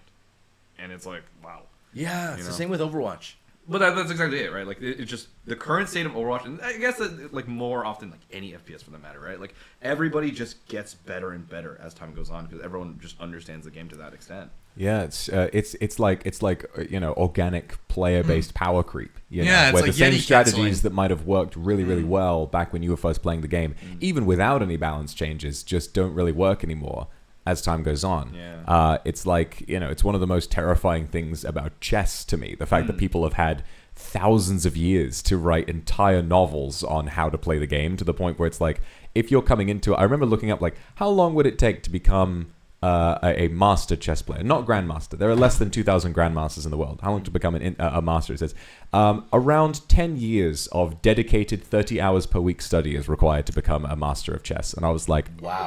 and it's like, wow. Yeah, it's the same with Overwatch. But that's exactly it, right? Like, it's just the current state of Overwatch, and I guess that, like, more often, like, any FPS for that matter, right? Like, everybody just gets better and better as time goes on, because everyone just understands the game to that extent. Yeah, it's like organic player-based power creep. Yeah, it's where like the same Yeti strategies canceling. that might have worked really, really well back when you were first playing the game, even without any balance changes, just don't really work anymore as time goes on. Yeah. It's like, it's one of the most terrifying things about chess to me. The fact that people have had thousands of years to write entire novels on how to play the game, to the point where it's like, if you're coming into it, I remember looking up, like, how long would it take to become a master chess player, not grandmaster. There are less than 2,000 grandmasters in the world. How long to become a master? It says around 10 years of dedicated 30 hours per week study is required to become a master of chess. And I was like, Wow.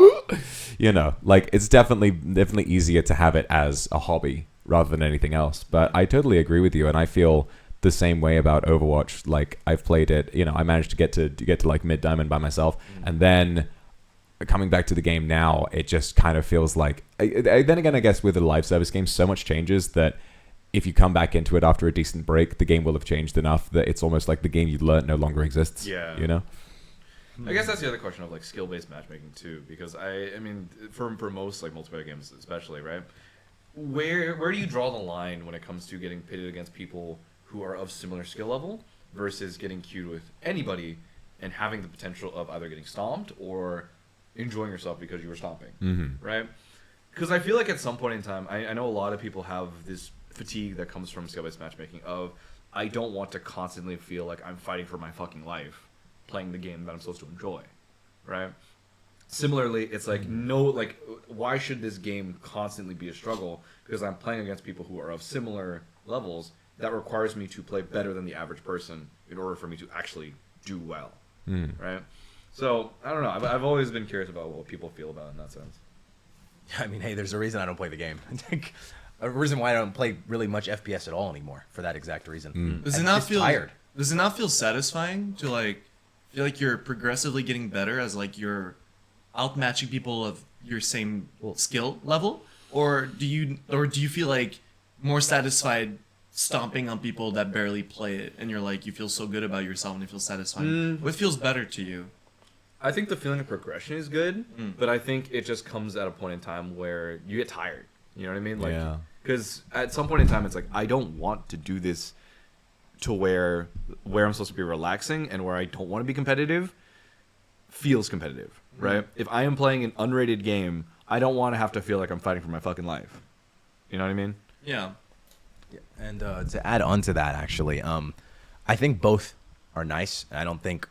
like it's definitely easier to have it as a hobby rather than anything else. But I totally agree with you, and I feel the same way about Overwatch. Like I've played it, I managed to get to like mid diamond by myself, and then coming back to the game now, it just kind of feels like. Then again, I guess with a live service game, so much changes that if you come back into it after a decent break, the game will have changed enough that it's almost like the game you learned no longer exists. Yeah. I guess that's the other question of like skill-based matchmaking too, because I mean, for most like multiplayer games especially, right? Where do you draw the line when it comes to getting pitted against people who are of similar skill level versus getting queued with anybody and having the potential of either getting stomped or enjoying yourself because you were stomping, right? Because I feel like at some point in time, I know a lot of people have this fatigue that comes from skill-based matchmaking of, I don't want to constantly feel like I'm fighting for my fucking life playing the game that I'm supposed to enjoy, right? Similarly, it's like, no, like, why should this game constantly be a struggle? Because I'm playing against people who are of similar levels that requires me to play better than the average person in order for me to actually do well, right? So, I don't know. I've always been curious about what people feel about it in that sense. I mean, hey, there's a reason I don't play the game. A reason why I don't play really much FPS at all anymore for that exact reason. Does it I'm not just feel tired? Does it not feel satisfying to like feel like you're progressively getting better as like you're outmatching people of your same skill level, or do you feel like more satisfied stomping on people that barely play it, and you're like you feel so good about yourself and it feels satisfying? What feels better to you? I think the feeling of progression is good, but I think it just comes at a point in time where you get tired. You know what I mean? Like, because at some point in time, it's like, I don't want to do this to where I'm supposed to be relaxing and where I don't want to be competitive feels competitive, right? If I am playing an unrated game, I don't want to have to feel like I'm fighting for my fucking life. You know what I mean? Yeah. And to add on to that, actually, I think both are nice. I don't think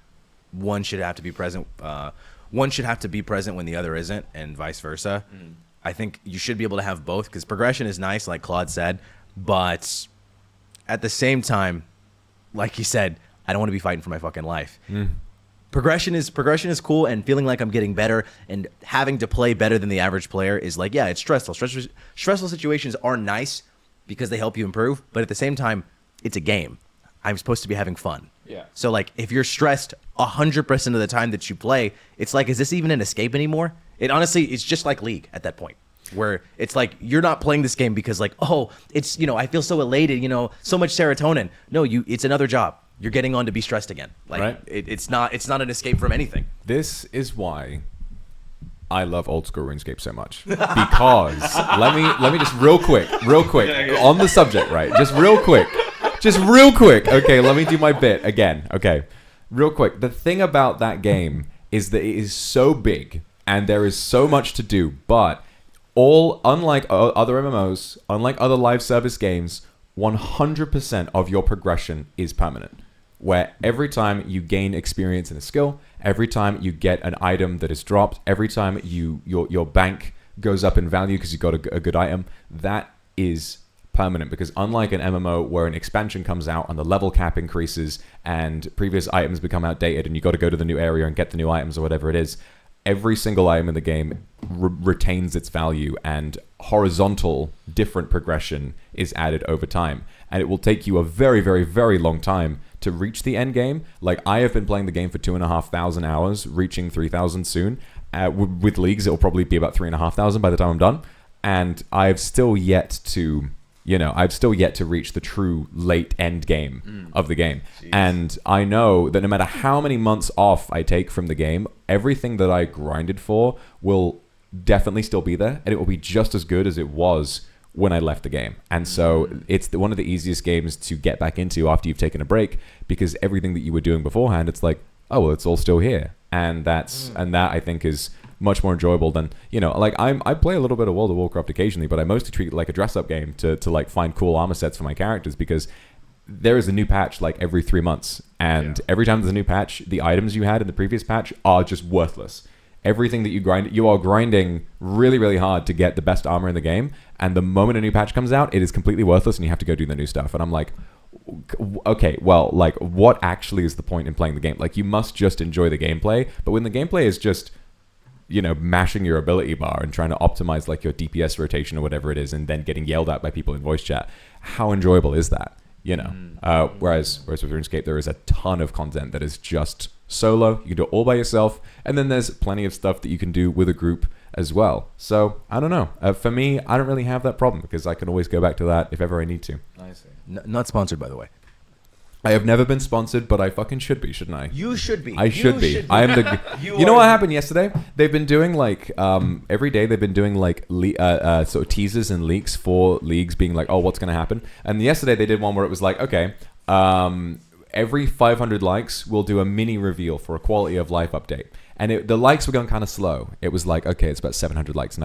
one should have to be present. One should have to be present when the other isn't, and vice versa. I think you should be able to have both, because progression is nice, like Claude said, but at the same time, like he said, I don't want to be fighting for my fucking life. Progression is cool, and feeling like I'm getting better and having to play better than the average player is like, yeah, it's stressful. Stressful situations are nice because they help you improve, but at the same time, it's a game. I'm supposed to be having fun. Yeah. So like, if you're stressed 100% of the time that you play, it's like, is this even an escape anymore? It honestly, it's just like League at that point, where it's like, you're not playing this game because like, oh, it's, I feel so elated, so much serotonin. No, it's another job. You're getting on to be stressed again. Like, Right. It's not an escape from anything. This is why I love old school RuneScape so much, because let me just real quick on the subject, right? Just real quick. Okay, let me do my bit again. Okay, real quick. The thing about that game is that it is so big and there is so much to do, but unlike other MMOs, unlike other live service games, 100% of your progression is permanent. Where every time you gain experience in a skill, every time you get an item that is dropped, every time your bank goes up in value because you got a good item, that is permanent. Because unlike an MMO where an expansion comes out and the level cap increases and previous items become outdated and you got to go to the new area and get the new items or whatever it is, every single item in the game retains its value, and horizontal different progression is added over time. And it will take you a very, very, very long time to reach the end game. Like, I have been playing the game for 2,500 hours, reaching 3,000 soon. With leagues, it'll probably be about 3,500 by the time I'm done. And I've still yet to reach the true late end game of the game. Jeez. And I know that no matter how many months off I take from the game, everything that I grinded for will definitely still be there, and it will be just as good as it was when I left the game. And so it's one of the easiest games to get back into after you've taken a break, because everything that you were doing beforehand, it's like, oh, well, it's all still here. And that I think is much more enjoyable than, like I play a little bit of World of Warcraft occasionally, but I mostly treat it like a dress-up game to like find cool armor sets for my characters, because there is a new patch like every 3 months, and every time there's a new patch, the items you had in the previous patch are just worthless. everything that you are grinding really, really hard to get the best armor in the game. And the moment a new patch comes out, it is completely worthless and you have to go do the new stuff. And I'm like, okay, well, like, what actually is the point in playing the game? Like, you must just enjoy the gameplay. But when the gameplay is just, mashing your ability bar and trying to optimize like your DPS rotation or whatever it is, and then getting yelled at by people in voice chat, how enjoyable is that? Whereas with RuneScape, there is a ton of content that is just solo. You can do it all by yourself, and then there's plenty of stuff that you can do with a group as well. So I don't know. For me, I don't really have that problem because I can always go back to that if ever I need to. I see. Not sponsored, by the way. I have never been sponsored, but I fucking should be, shouldn't I? You should be. I should be. I am the. You know what happened yesterday? They've been doing like every day. They've been doing like sort of teasers and leaks for leagues, being like, "Oh, what's going to happen?" And yesterday they did one where it was like, "Okay, every 500 likes, we'll do a mini reveal for a quality of life update." And the likes were going kind of slow. It was like, okay, it's about 700 likes. And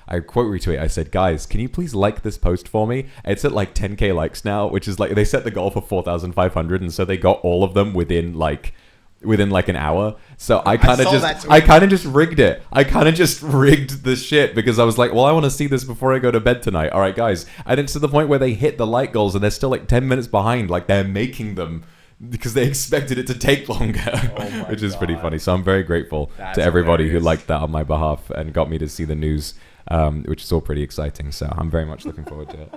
I quote retweet, I said, guys, can you please like this post for me? It's at like 10K likes now, which is like, they set the goal for 4,500. And so they got all of them within like an hour. So I kind of just rigged it. I kind of just rigged the shit because I was like, well, I want to see this before I go to bed tonight. All right, guys. And it's to the point where they hit the like goals and they're still like 10 minutes behind. Like they're making them because they expected it to take longer, which is pretty funny. So I'm very grateful to everybody who liked that on my behalf and got me to see the news, which is all pretty exciting. So I'm very much looking forward to it.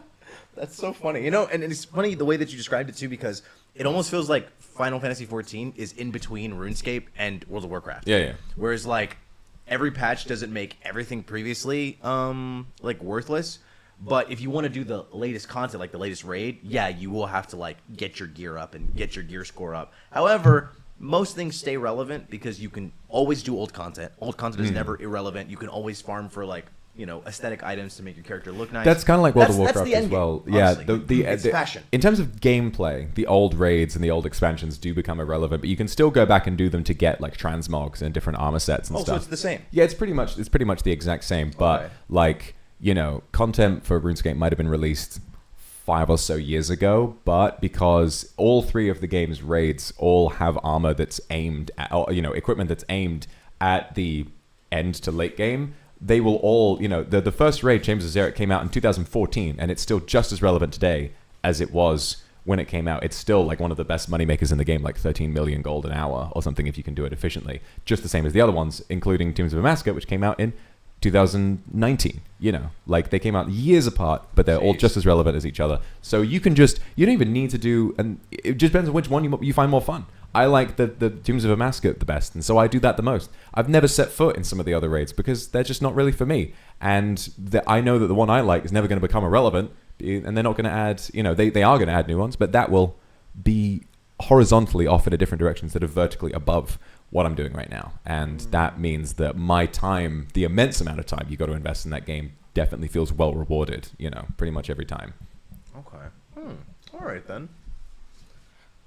That's so funny. And it's funny the way that you described it too, because it almost feels like Final Fantasy XIV is in between RuneScape and World of Warcraft. Yeah. Whereas like every patch doesn't make everything previously like worthless. But if you want to do the latest content, like the latest raid, yeah, you will have to like get your gear up and get your gear score up. However, most things stay relevant because you can always do old content. Old content is never irrelevant. You can always farm for like, aesthetic items to make your character look nice. That's kind of like World of Warcraft as well. Game, yeah, it's passion. In terms of gameplay, the old raids and the old expansions do become irrelevant, but you can still go back and do them to get like transmogs and different armor sets and stuff. So it's the same. Yeah, it's pretty much the exact same, but like, content for RuneScape might have been released 5 or so years ago, but because all 3 of the game's raids all have armor that's aimed at, or, equipment that's aimed at the end to late game, they will all, the first raid, Chambers of Xeric, came out in 2014, and it's still just as relevant today as it was when it came out. It's still like one of the best moneymakers in the game, like 13 million gold an hour or something if you can do it efficiently. Just the same as the other ones, including Tombs of Amaska, which came out in 2019, like they came out years apart, but they're all just as relevant as each other. So you don't even need to do, and it just depends on which one you find more fun. I like the Tombs of Amaska the best, and so I do that the most. I've never set foot in some of the other raids because they're just not really for me, and I know that the one I like is never going to become irrelevant, and they're not going to add, they are going to add new ones, but that will be horizontally off in a different direction instead of vertically above what I'm doing right now. And that means that my time, the immense amount of time you got to invest in that game, definitely feels well rewarded, pretty much every time. Okay. All right then.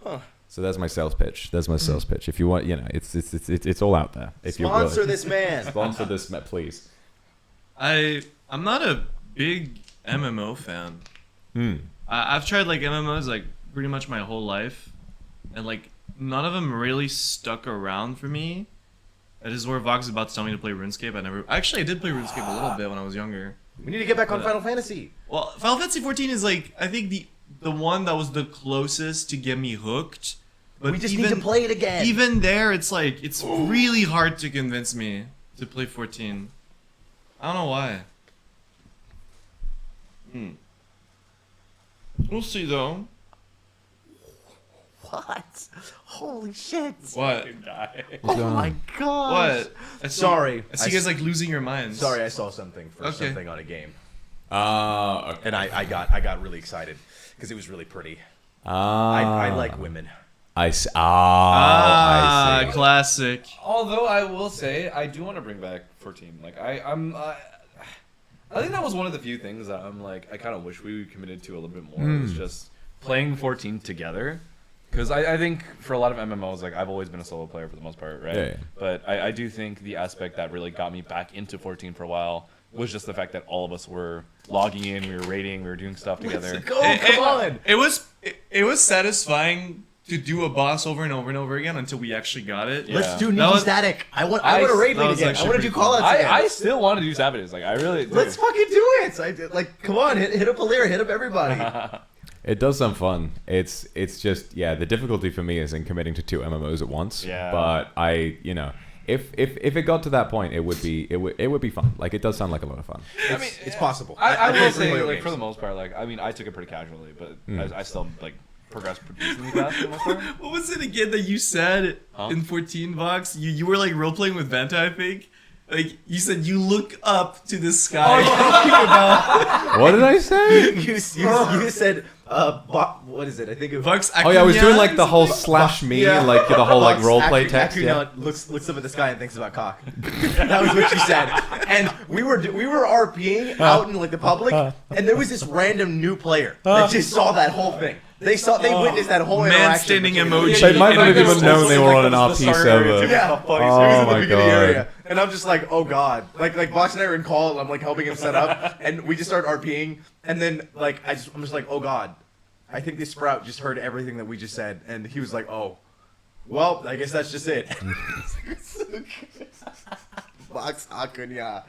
Huh. So there's my sales pitch. If you want, it's all out there. If Sponsor this man. Sponsor this man, please. I'm not a big MMO fan. I've tried like MMOs like pretty much my whole life, and like none of them really stuck around for me. That is where Vox is about to tell me to play RuneScape. I did play RuneScape a little bit when I was younger. We need to get back on Final Fantasy. Well, Final Fantasy 14 is like, I think the one that was the closest to get me hooked. But we just need to play it again. Even there, it's like, it's really hard to convince me to play 14. I don't know why. We'll see though. What? Holy shit. What? Oh my god. What? Sorry. I see you guys like losing your minds. Sorry, I saw something something on a game. Okay. And I got really excited because it was really pretty. I like women. I see. Ah, I see. Classic. Although I will say, I do want to bring back 14. Like I think that was one of the few things that I'm like, I kind of wish we committed to a little bit more. It was just playing 14 together. Because I think for a lot of MMOs, like I've always been a solo player for the most part, right? Yeah. But I do think the aspect that really got me back into 14 for a while was just the fact that all of us were logging in, we were raiding, we were doing stuff together. Let's go, come on! It was satisfying to do a boss over and over and over again until we actually got it. Yeah. Let's do That Ninja was- Static. I want to raid that league was again. I actually want to do pretty callouts again. I still want to do Savages. Like I really do. Let's fucking do it. Like, come on, hit up Alira, hit up everybody. It does sound fun. It's just the difficulty for me is in committing to 2 MMOs at once. Yeah. But if it got to that point, it would be fun. Like it does sound like a lot of fun. I mean, It's possible. I will play say, video like games. for the most part, like I mean, I took it pretty casually, but I still like progressed decently fast for the most part. What was it again that you said in 14 Vox? You were like role playing with Vanta, I think. Like you said, you look up to the sky. What did I say? you said, what is it? I think it was Vox Oh yeah, I was doing like the whole Akuma? slash me, Yeah. like the whole like Vox role play text. Akuma looks up at the sky and thinks about cock. That was what she said. And we were RPing out in like the public, and there was this random new player that just saw that whole thing. They witnessed that whole Man interaction. standing between- emoji. They might not have And I even known they were on an Like, RP the start area, server. too. Yeah. How funny. He was in Oh the my beginning God. area, and I'm just like, oh god, like Box and I are in call, and I'm like helping him set up, and we just start RPing, and then like I'm just like, oh god, I think this sprout just heard everything that we just said, and he was like, oh, well, I guess that's just it. Vox Akuma.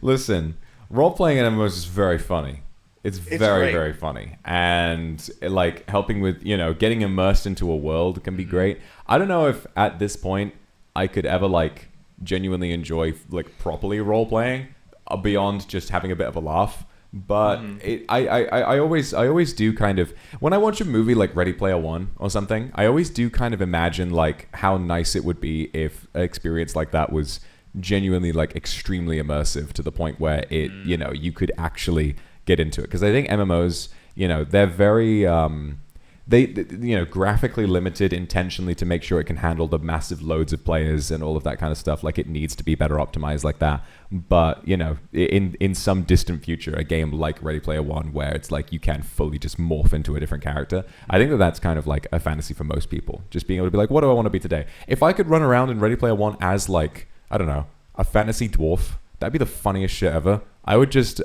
Listen, role playing in MMOs is very funny. It's very, great. very funny. And like helping with, getting immersed into a world can be great. I don't know if at this point I could ever like genuinely enjoy like properly role playing beyond just having a bit of a laugh. But I always do kind of, when I watch a movie like Ready Player One or something, I always do kind of imagine like how nice it would be if an experience like that was genuinely like extremely immersive to the point where it, you could actually get into it. Because I think MMOs, they're very they graphically limited intentionally to make sure it can handle the massive loads of players and all of that kind of stuff. Like it needs to be better optimized like that. But in some distant future, a game like Ready Player One, where it's like you can fully just morph into a different character, I think that's kind of like a fantasy for most people. Just being able to be like, what do I want to be today? If I could run around in Ready Player One as like, I don't know, a fantasy dwarf, that'd be the funniest shit ever. I would just,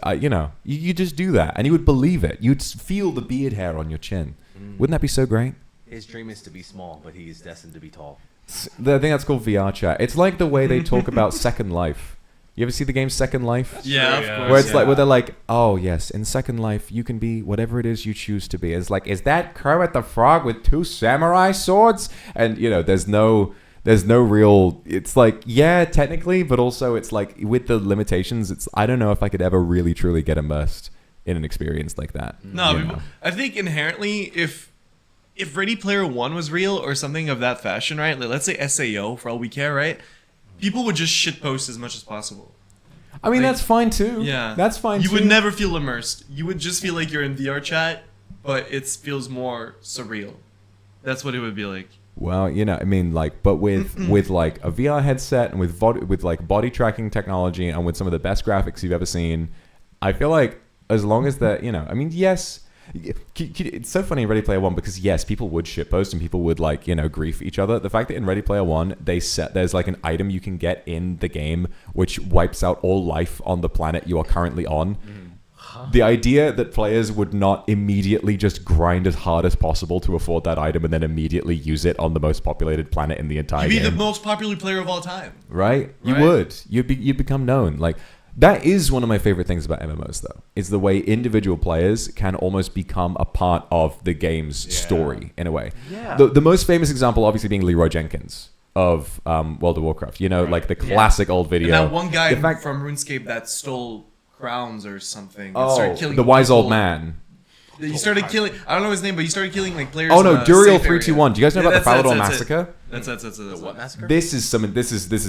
you just do that and you would believe it. You'd feel the beard hair on your chin. Wouldn't that be so great? His dream is to be small, but he is destined to be tall. I think that's called VR chat. It's like the way they talk about Second Life. You ever see the game Second Life? Yeah, of Yeah. course. Where it's like, where they're like, oh yes, in Second Life you can be whatever it is you choose to be. It's like, is that Kermit the Frog with 2 samurai swords? And there's no real, it's like, yeah, technically, but also it's like with the limitations, I don't know if I could ever really truly get immersed in an experience like that. No, I think inherently, if Ready Player One was real or something of that fashion, right? Like, let's say SAO for all we care, right? People would just shitpost as much as possible. I mean, Like, that's fine too. Yeah, That's fine You too. would never feel immersed. You would just feel like you're in VR chat, but it feels more surreal. That's what it would be like. Well, I mean, like, but with like a VR headset and with like body tracking technology and with some of the best graphics you've ever seen, I feel like as long as that, I mean, yes, it's so funny in Ready Player One because yes, people would shitpost and people would like, grief each other. The fact that in Ready Player One, there's like an item you can get in the game which wipes out all life on the planet you are currently on. The idea that players would not immediately just grind as hard as possible to afford that item and then immediately use it on the most populated planet in the entire You'd be game. the most popular player of all time. Right? You Right? would. You'd become known. Like, that is one of my favorite things about MMOs, though, is the way individual players can almost become a part of the game's story, in a way. Yeah. The most famous example, obviously, being Leroy Jenkins of World of Warcraft. Like the classic old video. And that one guy The fact- from RuneScape that stole crowns or something. and Oh, started killing the wise old people. man. He started killing. I don't know his name, but he started killing like players. Oh no, in a Duriel safe area. 321. Do you guys know Yeah, about the that's Falador it. massacre? That's What massacre? This is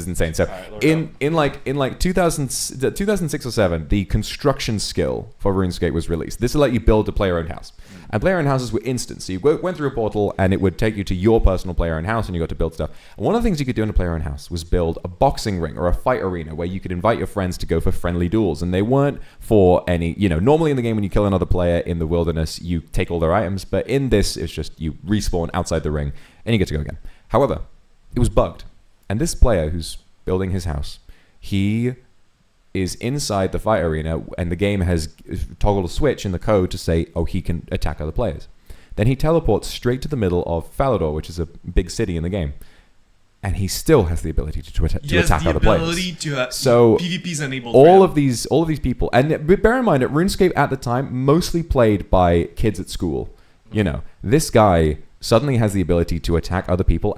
insane. So Alright, in like 2006 or 7, the construction skill for RuneScape was released. This will let you build a player-owned house. And player-owned houses were instant. So you went through a portal and it would take you to your personal player-owned house and you got to build stuff. And one of the things you could do in a player-owned house was build a boxing ring or a fight arena where you could invite your friends to go for friendly duels. And they weren't for any, normally in the game when you kill another player in the wilderness, you take all their items. But in this, it's just you respawn outside the ring and you get to go again. However, it was bugged. And this player who's building his house, he is inside the fight arena and the game has toggled a switch in the code to say, oh, he can attack other players. Then he teleports straight to the middle of Falador, which is a big city in the game. And he still has the ability to attack other players. So PvP's enabled. all of these people, and bear in mind that RuneScape at the time mostly played by kids at school. You know, this guy suddenly has the ability to attack other people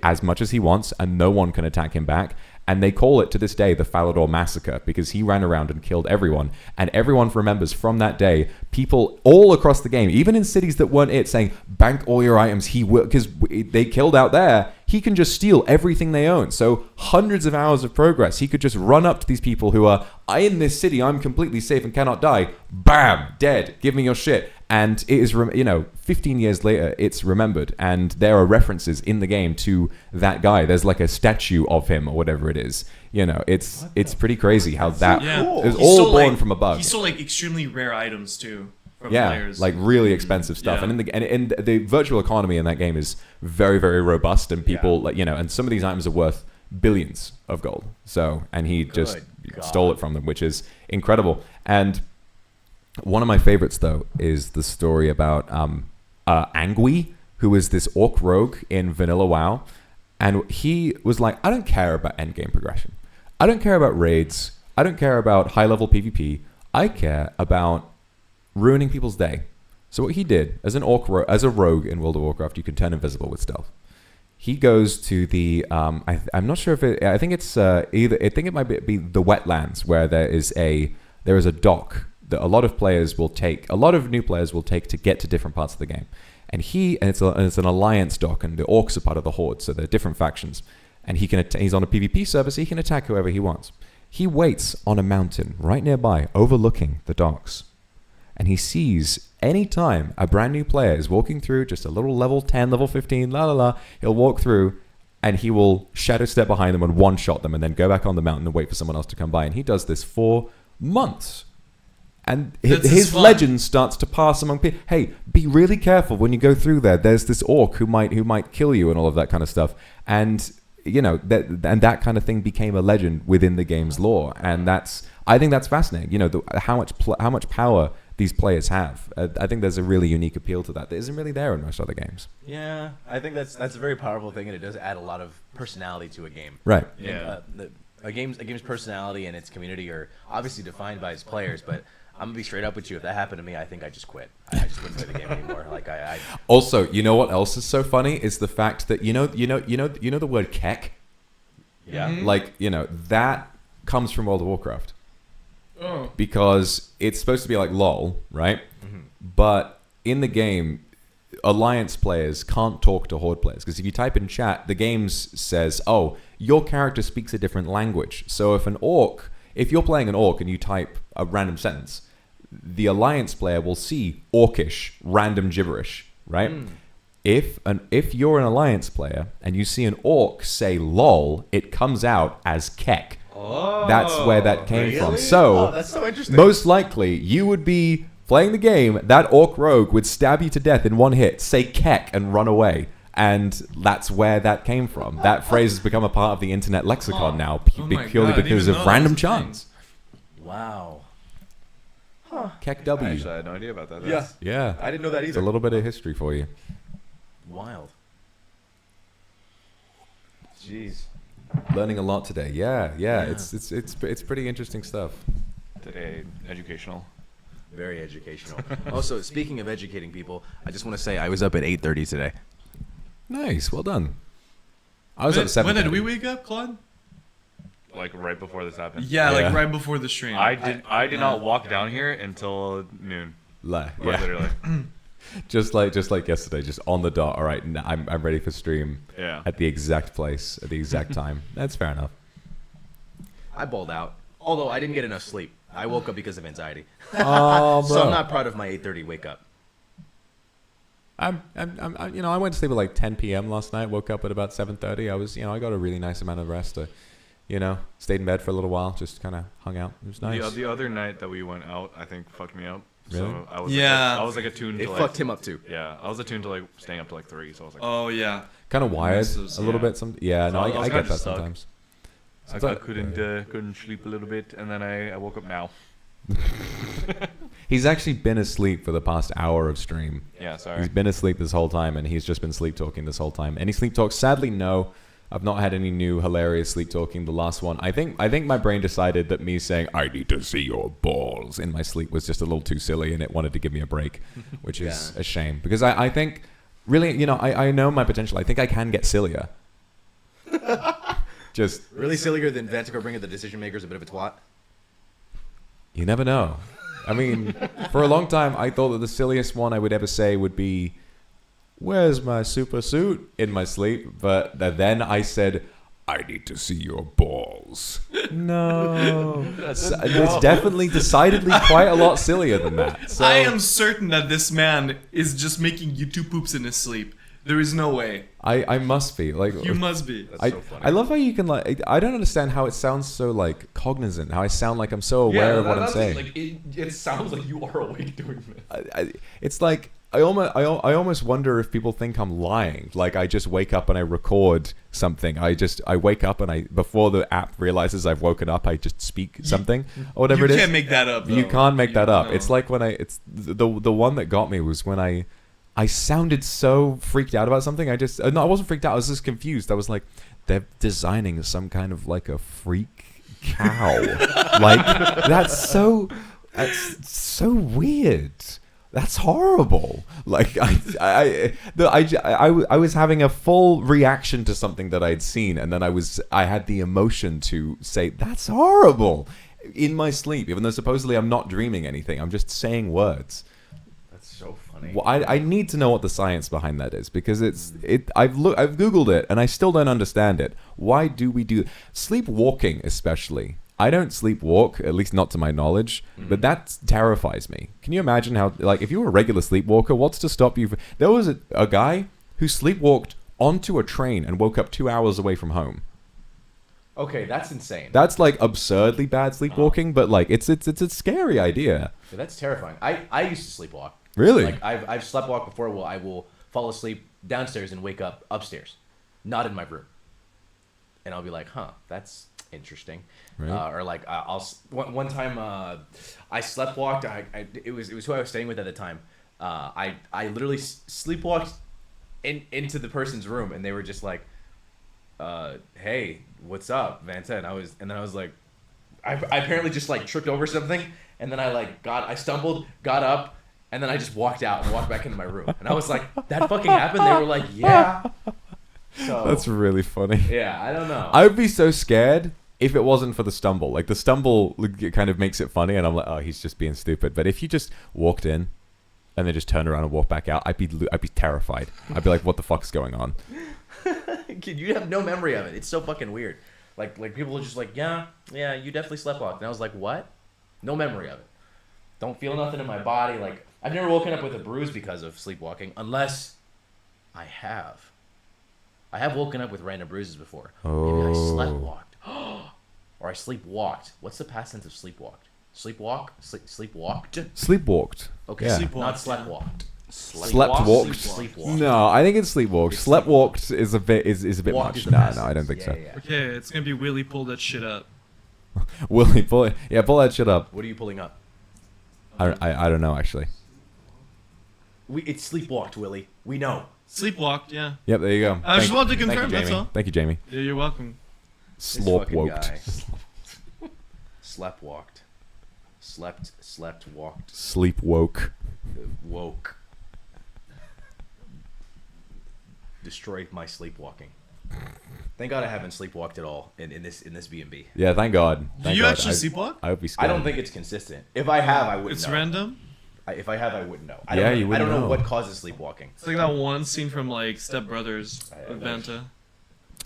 as much as he wants, and no one can attack him back. And they call it to this day the Falador Massacre because he ran around and killed everyone. And everyone remembers from that day, people all across the game, even in cities that weren't it, saying, bank all your items, he will, because they killed out there. He can just steal everything they own. So hundreds of hours of progress. He could just run up to these people who are, in this city, I'm completely safe and cannot die. Bam, dead. Give me your shit. And it is, 15 years later, it's remembered. And there are references in the game to that guy. There's like a statue of him or whatever it is. You know, it's pretty crazy how that is all born from a bug. He stole like extremely rare items too. From Yeah, players. like really expensive stuff. Yeah. And the virtual economy in that game is very, very robust. And people, and some of these items are worth billions of gold. So, and he just stole it from them, which is incredible. And one of my favorites, though, is the story about Angui, who is this orc rogue in Vanilla WoW. And he was like, I don't care about endgame progression. I don't care about raids. I don't care about high-level PvP. I care about ruining people's day. So what he did, as a rogue in World of Warcraft, you can turn invisible with stealth. He goes to the, I'm not sure if it, I think it's I think it might be the wetlands where there is a dock that a lot of new players will take to get to different parts of the game. And it's an alliance dock, and the orcs are part of the horde, so they're different factions. And he's on a PvP server, so he can attack whoever he wants. He waits on a mountain right nearby, overlooking the docks. And he sees any time a brand new player is walking through, just a little level 10, level 15, he'll walk through and he will shadow step behind them and one-shot them and then go back on the mountain and wait for someone else to come by. And he does this for months. And his legend starts to pass among people. Hey, be really careful when you go through there. There's this orc who might kill you and all of that kind of stuff. And that kind of thing became a legend within the game's lore. And I think that's fascinating. How much power these players have. I think there's a really unique appeal to that isn't really there in most other games. Yeah, I think that's a very powerful thing, and it does add a lot of personality to a game. Right. Yeah. A game's personality and its community are obviously defined by its players, but I'm gonna be straight up with you. If that happened to me, I think I just quit. I just wouldn't play the game anymore. Like I. Also, you know what else is so funny is the fact that you know the word kek. Yeah. That comes from World of Warcraft. Oh. Because it's supposed to be like LOL, right? Mm-hmm. But in the game, alliance players can't talk to horde players because if you type in chat, the game says, "Oh, your character speaks a different language." So if you're playing an orc and you type a random sentence, the alliance player will see orcish random gibberish, right? If you're an alliance player and you see an orc say "lol," it comes out as kek. Oh, that's where that came from. So, that's so interesting. Most likely, you would be playing the game, that orc rogue would stab you to death in one hit, say kek, and run away. And that's where that came from. That phrase has become a part of the internet lexicon now, purely because of random chance. Wow. Kek W. Actually, I had no idea about that. Yeah. I didn't know that It's either. a little bit of history for you. Wild. Jeez. Learning a lot today. Yeah. It's pretty interesting stuff. Today, educational. Very educational. Also, speaking of educating people, I just want to say I was up at 8:30 today. Nice. Well done. I was up at 7:30. When did we wake up, Claude? Like right before this happened. Yeah, like right before the stream. I did not walk down here until noon. Quite literally. just like yesterday, just on the dot. All right, I'm ready for stream. Yeah. At the exact place, at the exact time. That's fair enough. I balled out, although I didn't get enough sleep. I woke up because of anxiety. Oh, bro. So I'm not proud of my 8:30 wake up. I went to sleep at like 10 p.m. last night. Woke up at about 7:30. I got a really nice amount of rest. Stayed in bed for a little while. Just kind of hung out. It was nice. The other night that we went out, I think fucked me up. Really? So I was Yeah. I was like attuned to It like. fucked him up too. Yeah, I was attuned to like staying up to like 3. So I was like. Oh yeah. Kind of wired Misses, a little yeah. bit. So I I was get kinda that just stuck. sometimes. I couldn't sleep a little bit, and then I woke up now. He's actually been asleep for the past hour of stream. Yeah, sorry. He's been asleep this whole time, and he's just been sleep talking this whole time. Any sleep talks? Sadly, no. I've not had any new hilarious sleep talking. The last one, I think my brain decided that me saying "I need to see your balls" in my sleep was just a little too silly, and it wanted to give me a break, which is a shame because I think really, you know, I know my potential. I think I can get sillier. Just Really sillier than Vantico bringing the decision makers a bit of a twat. you never know. I mean, for a long time, I thought that the silliest one I would ever say would be, "Where's my super suit?" in my sleep. But then I said, "I need to see your balls." No. It's definitely decidedly quite a lot sillier than that. So, I am certain that this man is just making YouTube poops in his sleep. There is no way. I must be. Like, You must be. That's so funny. I love how you can, like, I don't understand how it sounds so, like, cognizant. How I sound like I'm so aware of what I'm saying. Like, it sounds like you are awake doing this. It's like I almost wonder if people think I'm lying. Like I just wake up and I record something. I wake up and before the app realizes I've woken up, I just speak something or whatever it is. You can't make that up. You though. can't make that up. No. It's like when it's the one that got me was when I sounded so freaked out about something. I wasn't freaked out. I was just confused. I was like, they're designing some kind of like a freak cow. Like that's so weird. That's horrible. Like I was having a full reaction to something that I'd seen, and then I had the emotion to say that's horrible in my sleep, even though supposedly I'm not dreaming anything. I'm just saying words. That's so funny. Well, I need to know what the science behind that is because I've googled it and I still don't understand it. Why do we do sleepwalking especially? I don't sleepwalk, at least not to my knowledge, but that terrifies me. Can you imagine how, like, if you were a regular sleepwalker, what's to stop you? There was a guy who sleepwalked onto a train and woke up 2 hours away from home. Okay, that's insane. That's like absurdly bad sleepwalking, but like it's a scary idea. Yeah, that's terrifying. I used to sleepwalk. Really? Like I've sleptwalked before. Well, I will fall asleep downstairs and wake up upstairs, not in my room. And I'll be like, huh, that's interesting. Right. Or like one time I sleptwalked. It was who I was staying with at the time. I literally sleepwalked into the person's room, and they were just like, hey, what's up, Vanta? And then I was like, I apparently just like tripped over something, and then I stumbled, got up, and then I just walked out and walked back into my room. And I was like, that fucking happened? They were like, yeah. So, That's really funny. yeah, I don't know. I would be so scared if it wasn't for the stumble. Like the stumble kind of makes it funny, and I'm like, oh, he's just being stupid. But if you just walked in and then just turned around and walked back out, I'd be terrified. I'd be like, what the fuck's going on? You have no memory of it. It's so fucking weird. Like people are just like, yeah, you definitely sleptwalked. And I was like, what? No memory of it. Don't feel nothing in my body. Like I've never woken up with a bruise because of sleepwalking, unless I have. I have woken up with random bruises before. Maybe I sleptwalked. Or I sleepwalked. What's the past tense of sleepwalked? Sleepwalk? Sleepwalked? Sleepwalked. Okay, Yeah. not sleptwalked. Sleptwalked? Sleepwalked. No, I think it's sleepwalked. It's Sleptwalked is a bit Walk much. is the No, past I don't tense. think so. Yeah. Okay, it's gonna be Willie pull that shit up. Willie, pull that shit up. What are you pulling up? I don't know actually. It's sleepwalked, Willie. We know. Sleepwalked, yeah. Yep, there you go. I just wanted to Thank you, confirm, that's Jamie. all. Thank you, Jamie. Yeah, you're welcome. This fucking Slopwalked. guy. Sleptwalked. Slept, walked, Sleepwoke. woke. Destroyed my sleepwalking. Thank God I haven't sleepwalked at all in this B&B. Yeah, thank God. Do Thank you God. actually sleepwalk? I would be scared. I don't think it's consistent. If I have, I wouldn't It's know. random. If I have, I wouldn't know. Yeah, you I wouldn't don't know know. what causes sleepwalking. It's like that one scene from like Step Brothers I- with Vanta.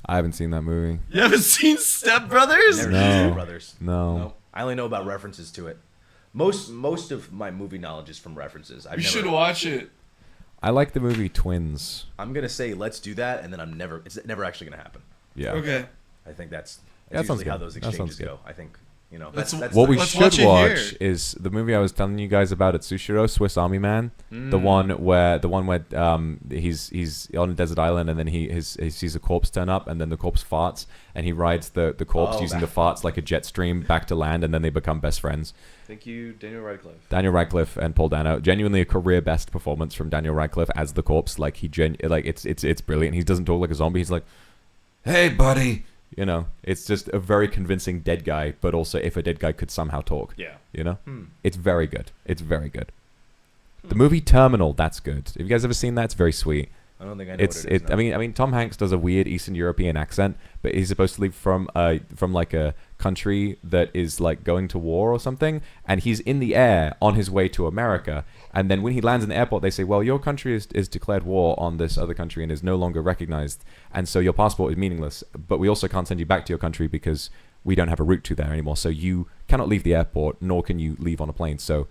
I haven't seen that movie. You haven't seen Step Brothers? Never No. seen Step Brothers. No. No. I only know about references to it. Most of my movie knowledge is from references. You should watch it. I like the movie Twins. I'm gonna say let's do that, and then it's never actually gonna happen. Yeah. Okay. I think that's That sounds usually how good. those That sounds exchanges good. go. I think You know, That's- What we Let's should watch it watch here. is the movie I was telling you guys about at Sushiro, Swiss Army Man. The one where he's on a desert island and then he sees a corpse turn up and then the corpse farts and he rides the corpse Oh, using the farts like a jet stream back to land and then they become best friends. Thank you, Daniel Radcliffe. Daniel Radcliffe and Paul Dano, genuinely a career best performance from Daniel Radcliffe as the corpse. Like it's brilliant. He doesn't talk like a zombie. He's like, "Hey, buddy." You know, it's just a very convincing dead guy, but also if a dead guy could somehow talk. Yeah. You know? It's very good. It's very good. The movie Terminal, that's good. Have you guys ever seen that? It's very sweet. I don't think I know what it is. I mean, Tom Hanks does a weird Eastern European accent, but he's supposedly from like a country that is like going to war or something, and he's in the air on his way to America. And then when he lands in the airport, they say, "Well, your country is declared war on this other country and is no longer recognized, and so your passport is meaningless. But we also can't send you back to your country because we don't have a route to there anymore. So you cannot leave the airport, nor can you leave on a plane. So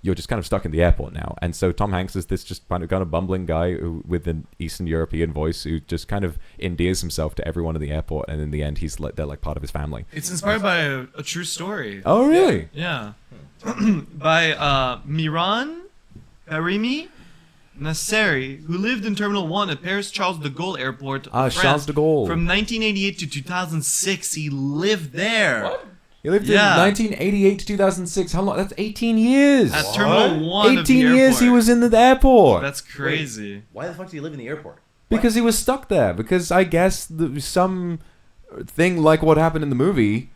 you're just kind of stuck in the airport now." And so Tom Hanks is this just kind of bumbling guy with an Eastern European voice who just kind of endears himself to everyone in the airport, and in the end, they're like part of his family. It's inspired by a true story. Oh, really? Yeah. By Miran Karimi Nasseri, who lived in Terminal 1 at Paris Charles de Gaulle Airport, France. Charles de Gaulle. From 1988 to 2006, he lived there. What? He lived Yeah. in 1988 to 2006. How long? That's 18 years. At Terminal 1 of the 18 years he airport. was in the airport. That's crazy. Why the fuck did he live in the airport? Because he was stuck there. Because I guess some thing like what happened in the movie,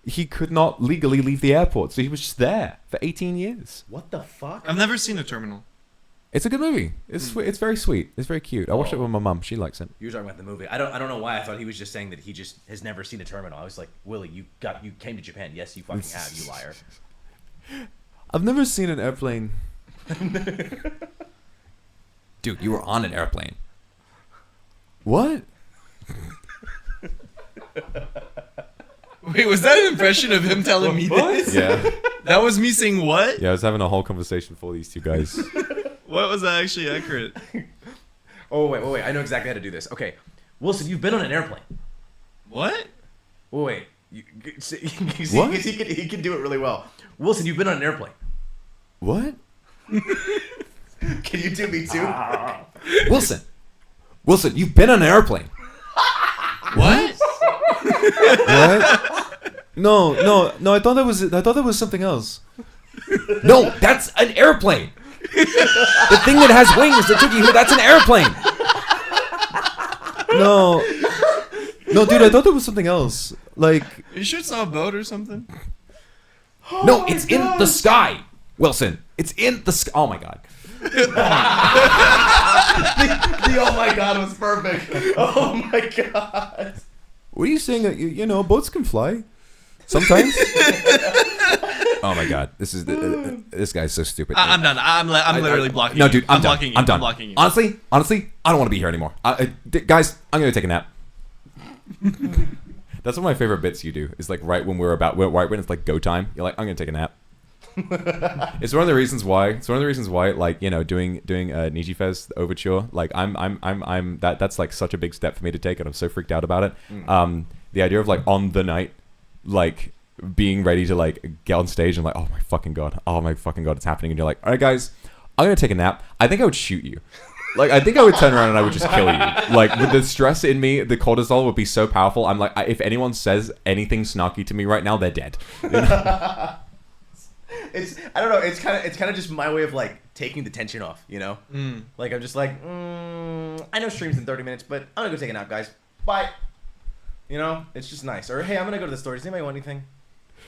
he could not legally leave the airport. So he was just there for 18 years. What the fuck? I've never seen a terminal. It's a good movie. It's it's very sweet. It's very cute. I watched it with my mum. She likes it. You were talking about the movie. I don't know why I thought he was just saying that he just has never seen a terminal. I was like, Willie, you came to Japan. Yes, you fucking have, you liar. I've never seen an airplane. Dude, you were on an airplane. What? Wait, was that an impression of him telling me this? Yeah. That was me saying what? Yeah, I was having a whole conversation for these two guys. What was that actually accurate? Oh, wait. I know exactly how to do this. Okay. Wilson, you've been on an airplane. What? Wait. You see, What? he can do it really well. Wilson, you've been on an airplane. What? Can you do me too? Wilson, you've been on an airplane. What? What? No. I thought that was something else. No, that's an airplane. The thing that has wings that took you here, that's an airplane. No, dude, I thought that was something else. Like, You sure it's not a boat or something? no, it's in the sky, Wilson. It's in the sky. Oh my god. The oh my god was perfect. Oh my god. What are you saying? You know, boats can fly. Sometimes. Oh my god, this guy's so stupid. I'm done. I'm literally blocking No, you. dude, I'm done. blocking you. I'm done. I'm blocking you. Honestly, I don't want to be here anymore. Guys, I'm gonna take a nap. That's one of my favorite bits you do. Is like right when right when it's like go time. You're like, I'm gonna take a nap. It's one of the reasons why. Like, you know, doing NIJIFES, the overture. Like that's like such a big step for me to take, and I'm so freaked out about it. The idea of like on the night, like being ready to like get on stage and like, oh my fucking god, it's happening, and you're like, all right guys, I'm gonna take a nap. I think I would shoot you. Like, I think I would turn around and I would just kill you. Like, with the stress in me, the cortisol would be so powerful. I'm like, if anyone says anything snarky to me right now, they're dead. You know? I don't know. It's kind of just my way of like taking the tension off. You know, like I'm just like, I know streams in 30 minutes, but I'm gonna go take a nap, guys. Bye. You know, it's just nice. Or hey, I'm gonna go to the store. Does anybody want anything?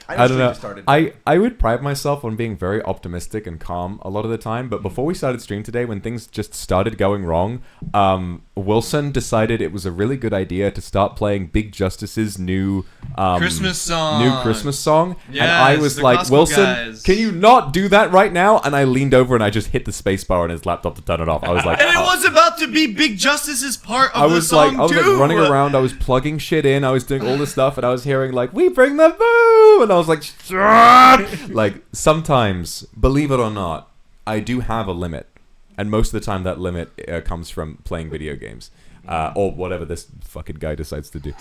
I don't know. Started. I would pride myself on being very optimistic and calm a lot of the time, but before we started stream today, when things just started going wrong, Wilson decided it was a really good idea to start playing Big Justice's new Christmas song. And Yes, I was the like, Costco Wilson, guys. can you not do that right now? And I leaned over and I just hit the space bar on his laptop to turn it off. I was like, And it was about to be Big Justice's part of I the was song like, too. running around. I was plugging shit in. I was doing all this stuff, and I was hearing like, "We bring the boo," and I was like, "Shut!" Like, sometimes, believe it or not, I do have a limit, and most of the time that limit comes from playing video games, or whatever this fucking guy decides to do.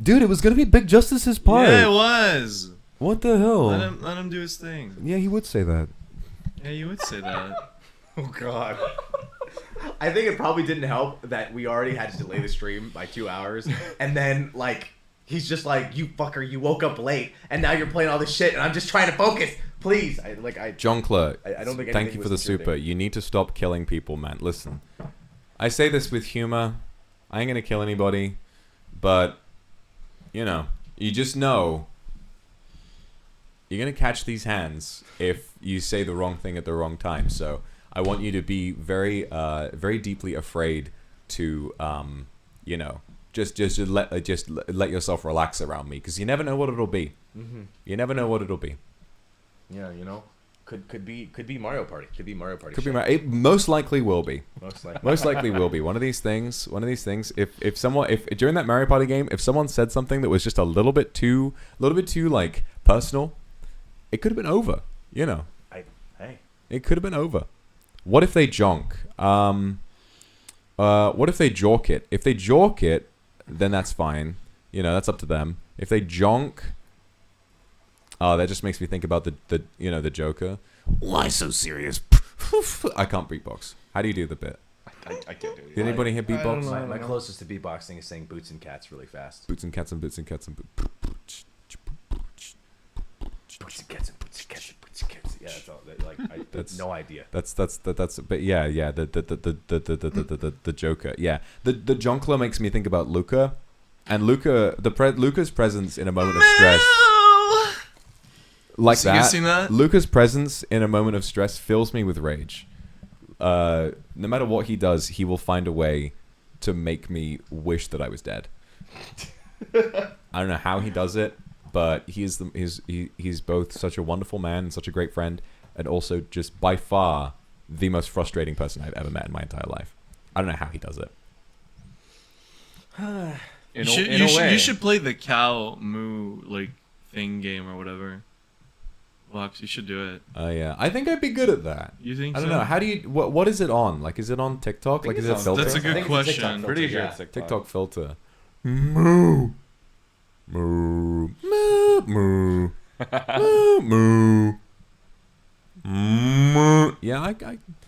Dude, it was gonna be Big Justice's part. Yeah, it was. What the hell? Let him do his thing. Yeah, he would say that. Yeah, you would say that. Oh God. I think it probably didn't help that we already had to delay the stream by 2 hours, and then like he's just like, "You fucker, you woke up late, and now you're playing all this shit, and I'm just trying to focus. Please." Jonkler, I don't think. thank you for the super. You need to stop killing people, man. Listen, I say this with humor. I ain't gonna kill anybody, but you know, you just know you're gonna catch these hands if you say the wrong thing at the wrong time. So I want you to be very, very deeply afraid to, you know, just let yourself relax around me, because you never know what it'll be. Mm-hmm. You never know what it'll be. Yeah, you know, could be Mario Party. Could be Mario Party. Could be it most likely will be. Most likely. Most likely will be one of these things. If during that Mario Party game, if someone said something that was just a little bit too like personal, it could have been over. You know. It could have been over. What if they jonk? What if they jork it? If they jork it, then that's fine. You know, that's up to them. If they jonk, that just makes me think about the Joker. Why so serious? I can't beatbox. How do you do the bit? I can't do it. Did anybody hit beatbox? My closest to beatboxing is saying boots and cats really fast. Boots and cats and boots and cats and boots and cats and boots and cats. Yeah, that's all. That's no idea. That's but yeah, the Joker. Yeah. The Jonkler makes me think about Luca, and Luca's presence in a moment of stress. Like so that. You seen that? Luca's presence in a moment of stress fills me with rage. No matter what he does, he will find a way to make me wish that I was dead. I don't know how he does it, but he's both such a wonderful man and such a great friend, and also just by far the most frustrating person I've ever met in my entire life. I don't know how he does it. You should play the cow moo like thing game or whatever. Vox, you should do it. Yeah, I think I'd be good at that. You think? I don't know. How do you? What is it on? Like, is it on TikTok? Like, is it filter? That's a good question. Pretty sure yeah. it's TikTok filter. Moo. Moo. Moo. Moo. Moo. Moo. Moo. Yeah,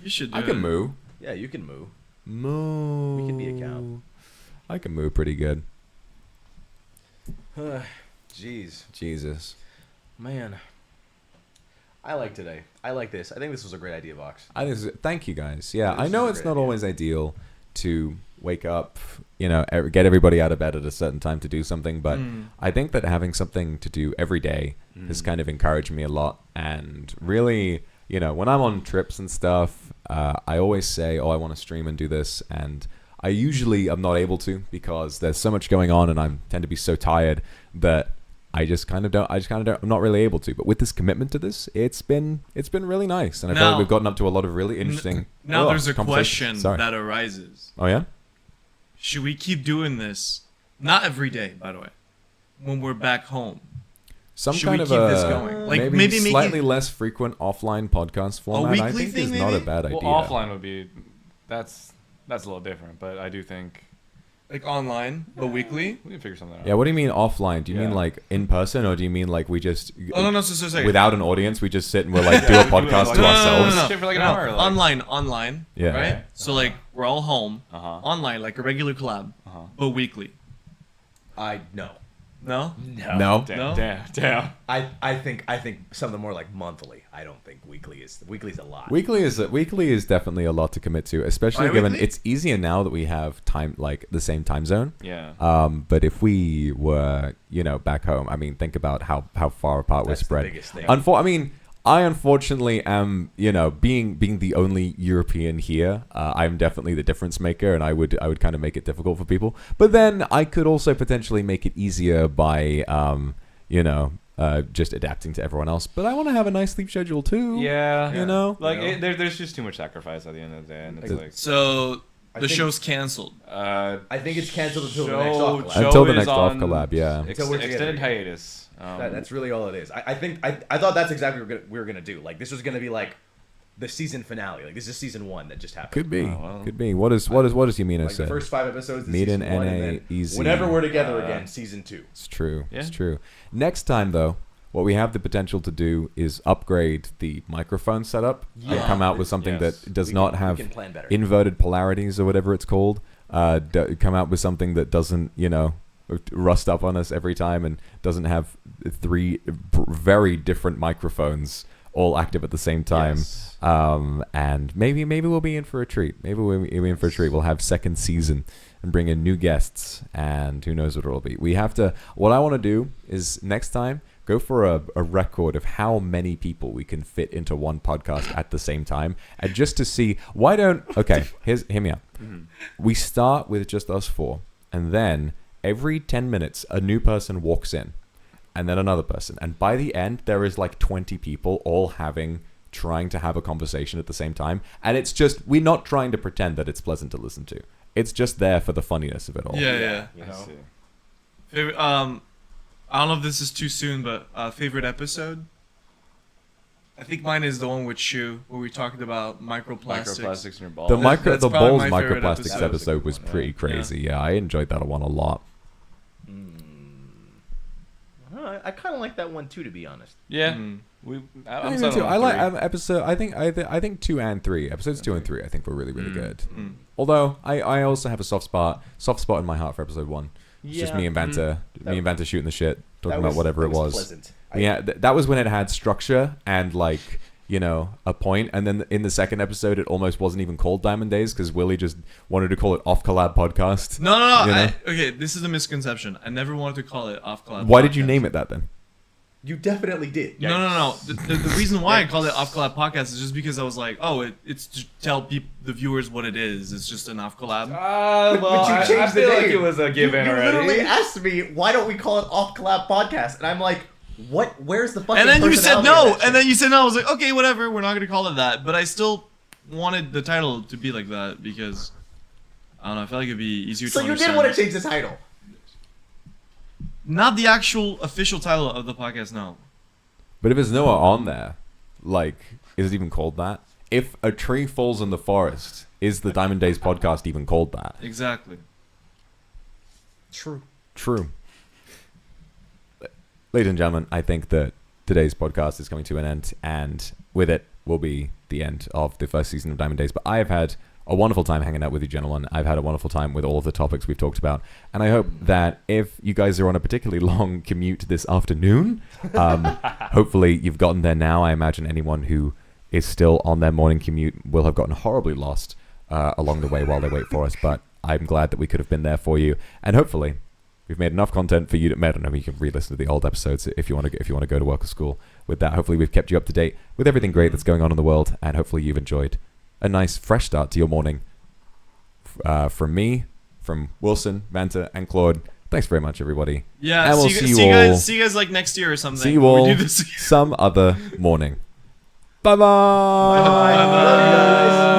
You should do I it. can moo. Yeah, you can moo. Moo. We can be a cow. I can moo pretty good. Jeez. Jesus. Man. I like today. I like this. I think this was a great idea, Vox. Thank you guys. Yeah, I This know is a it's great not idea. always ideal to wake up, you know, get everybody out of bed at a certain time to do something, but I think that having something to do every day has kind of encouraged me a lot. And really, you know, when I'm on trips and stuff, I always say, oh, I want to stream and do this, and I usually am not able to because there's so much going on and I tend to be so tired that I just kind of don't. I'm not really able to. But with this commitment to this, it's been really nice, and I feel like we've gotten up to a lot of really interesting. Now there's a conversations. question that arises. Oh yeah. Should we keep doing this? Not every day, by the way. When we're back home. Some Should kind we of keep a this going? Like maybe maybe make slightly it less frequent offline podcast format. I weekly think thing, is not a maybe? bad idea. Well, offline would be that's a little different, but I do think like online, but weekly. we can figure something out. Yeah, what do you mean offline? Do you mean Yeah. like in person, or do you mean like we just Oh no, so without an audience, we just sit and we'll like do a podcast to No, no, no, ourselves? no, no. Shit for like an No, hour, like- online. Yeah. Right. Okay. So like we're all home. Uh-huh. Online, like a regular collab, Uh-huh. but weekly. No. No. No. No? Damn. I think some of them more like monthly. I don't think weekly's a lot. Weekly is definitely a lot to commit to, especially given Bi-weekly? it's easier now that we have time like the same time zone. Yeah. But if we were, you know, back home, I mean, think about how far apart That's we're spread. the biggest thing. I unfortunately am, you know, being the only European here. I'm definitely the difference maker, and I would kind of make it difficult for people. But then I could also potentially make it easier by, you know, just adapting to everyone else. But I want to have a nice sleep schedule too. Yeah. You know, Like You know? there's just too much sacrifice at the end of the day, and it's like So I the think- show's canceled. I think it's canceled until the next off collab. Until the is next off on collab, yeah. Until we're together extended again. hiatus. That's really all it is. I think I thought that's exactly what we were gonna do. Like this was gonna be like the season finale. Like this is season 1 that just happened. could be, Oh, well. could be. What does Yamina Like say? the first 5 episodes. Is Meet season in 1, and NA then easy. whenever we're together again, season 2. It's true. Yeah. It's true. Next time though, what we have the potential to do is upgrade the microphone setup and come out with something that does not have we can plan better. inverted polarities or whatever it's called. Come out with something that doesn't, rust up on us every time and doesn't have three very different microphones all active at the same time. Yes. And maybe we'll be in for a treat. Maybe we'll be in for a treat. We'll have second season and bring in new guests, and who knows what it'll be. What I want to do is next time go for a record of how many people we can fit into one podcast at the same time, and just to see hear me out. We start with just us four, and then every 10 minutes a new person walks in, and then another person, and by the end there is like 20 people all trying to have a conversation at the same time, and it's just, we're not trying to pretend that it's pleasant to listen to. It's just there for the funniness of it all. Yeah. You I know? see. Favorite, I don't know if this is too soon, but favorite episode? I think mine is the one with Shu, where we talked about microplastics. Microplastics in your balls. The That's the probably Balls my favorite microplastics episode. episode was pretty crazy. Yeah, I enjoyed that one a lot. I kind of like that one too, to be honest. Yeah. Mhm. I'm Me settled too. on I like 3. episode. I think 2 and 3. Episodes 2 and 3. I think were really good. Mm. Although I also have a soft spot in my heart for episode 1. It's just me and Vanta, shooting the shit, talking about whatever it was. Pleasant. That was when it had structure and a point. And then in the second episode, it almost wasn't even called Diamond Days because Willie just wanted to call it Off Collab Podcast. No. You know? Okay, this is a misconception. I never wanted to call it Off Collab. Why did you Podcast. name it that then? You definitely did. No. The reason why I called it Off Collab Podcast is just because I was like, it's to tell the viewers what it is. It's just an Off Collab. Well, But you I changed the feel like name. it was a given you already. literally asked me, why don't we call it Off Collab Podcast? And I'm like, what? Where's the fucking And then you said no. personality of that And then shit? you said no. I was like, okay, whatever. We're not going to call it that. But I still wanted the title to be like that because, I don't know, I felt like it'd be easier So to you understand. did want to change the title. Not the actual official title of the podcast, no. But if there's nowhere on there, is it even called that? If a tree falls in the forest, is the Diamond Days podcast even called that? Exactly. True. True. Ladies and gentlemen, I think that today's podcast is coming to an end, and with it will be the end of the first season of Diamond Days. But I have had a wonderful time hanging out with you, gentlemen. I've had a wonderful time with all of the topics we've talked about, and I hope that if you guys are on a particularly long commute this afternoon, hopefully you've gotten there now. I imagine anyone who is still on their morning commute will have gotten horribly lost along the way while they wait for us, but I'm glad that we could have been there for you, and hopefully we've made enough content for you to, I don't know, you can re-listen to the old episodes if you want to go to work or school with that. Hopefully we've kept you up to date with everything great that's going on in the world, and hopefully you've enjoyed a nice fresh start to your morning. From me, from Wilson, Vanta, and Claude. Thanks very much, everybody. Yeah, And we'll see see you all. See you guys like next year or something. See you when we all do this. some other morning. Bye-bye. Bye. Love you guys.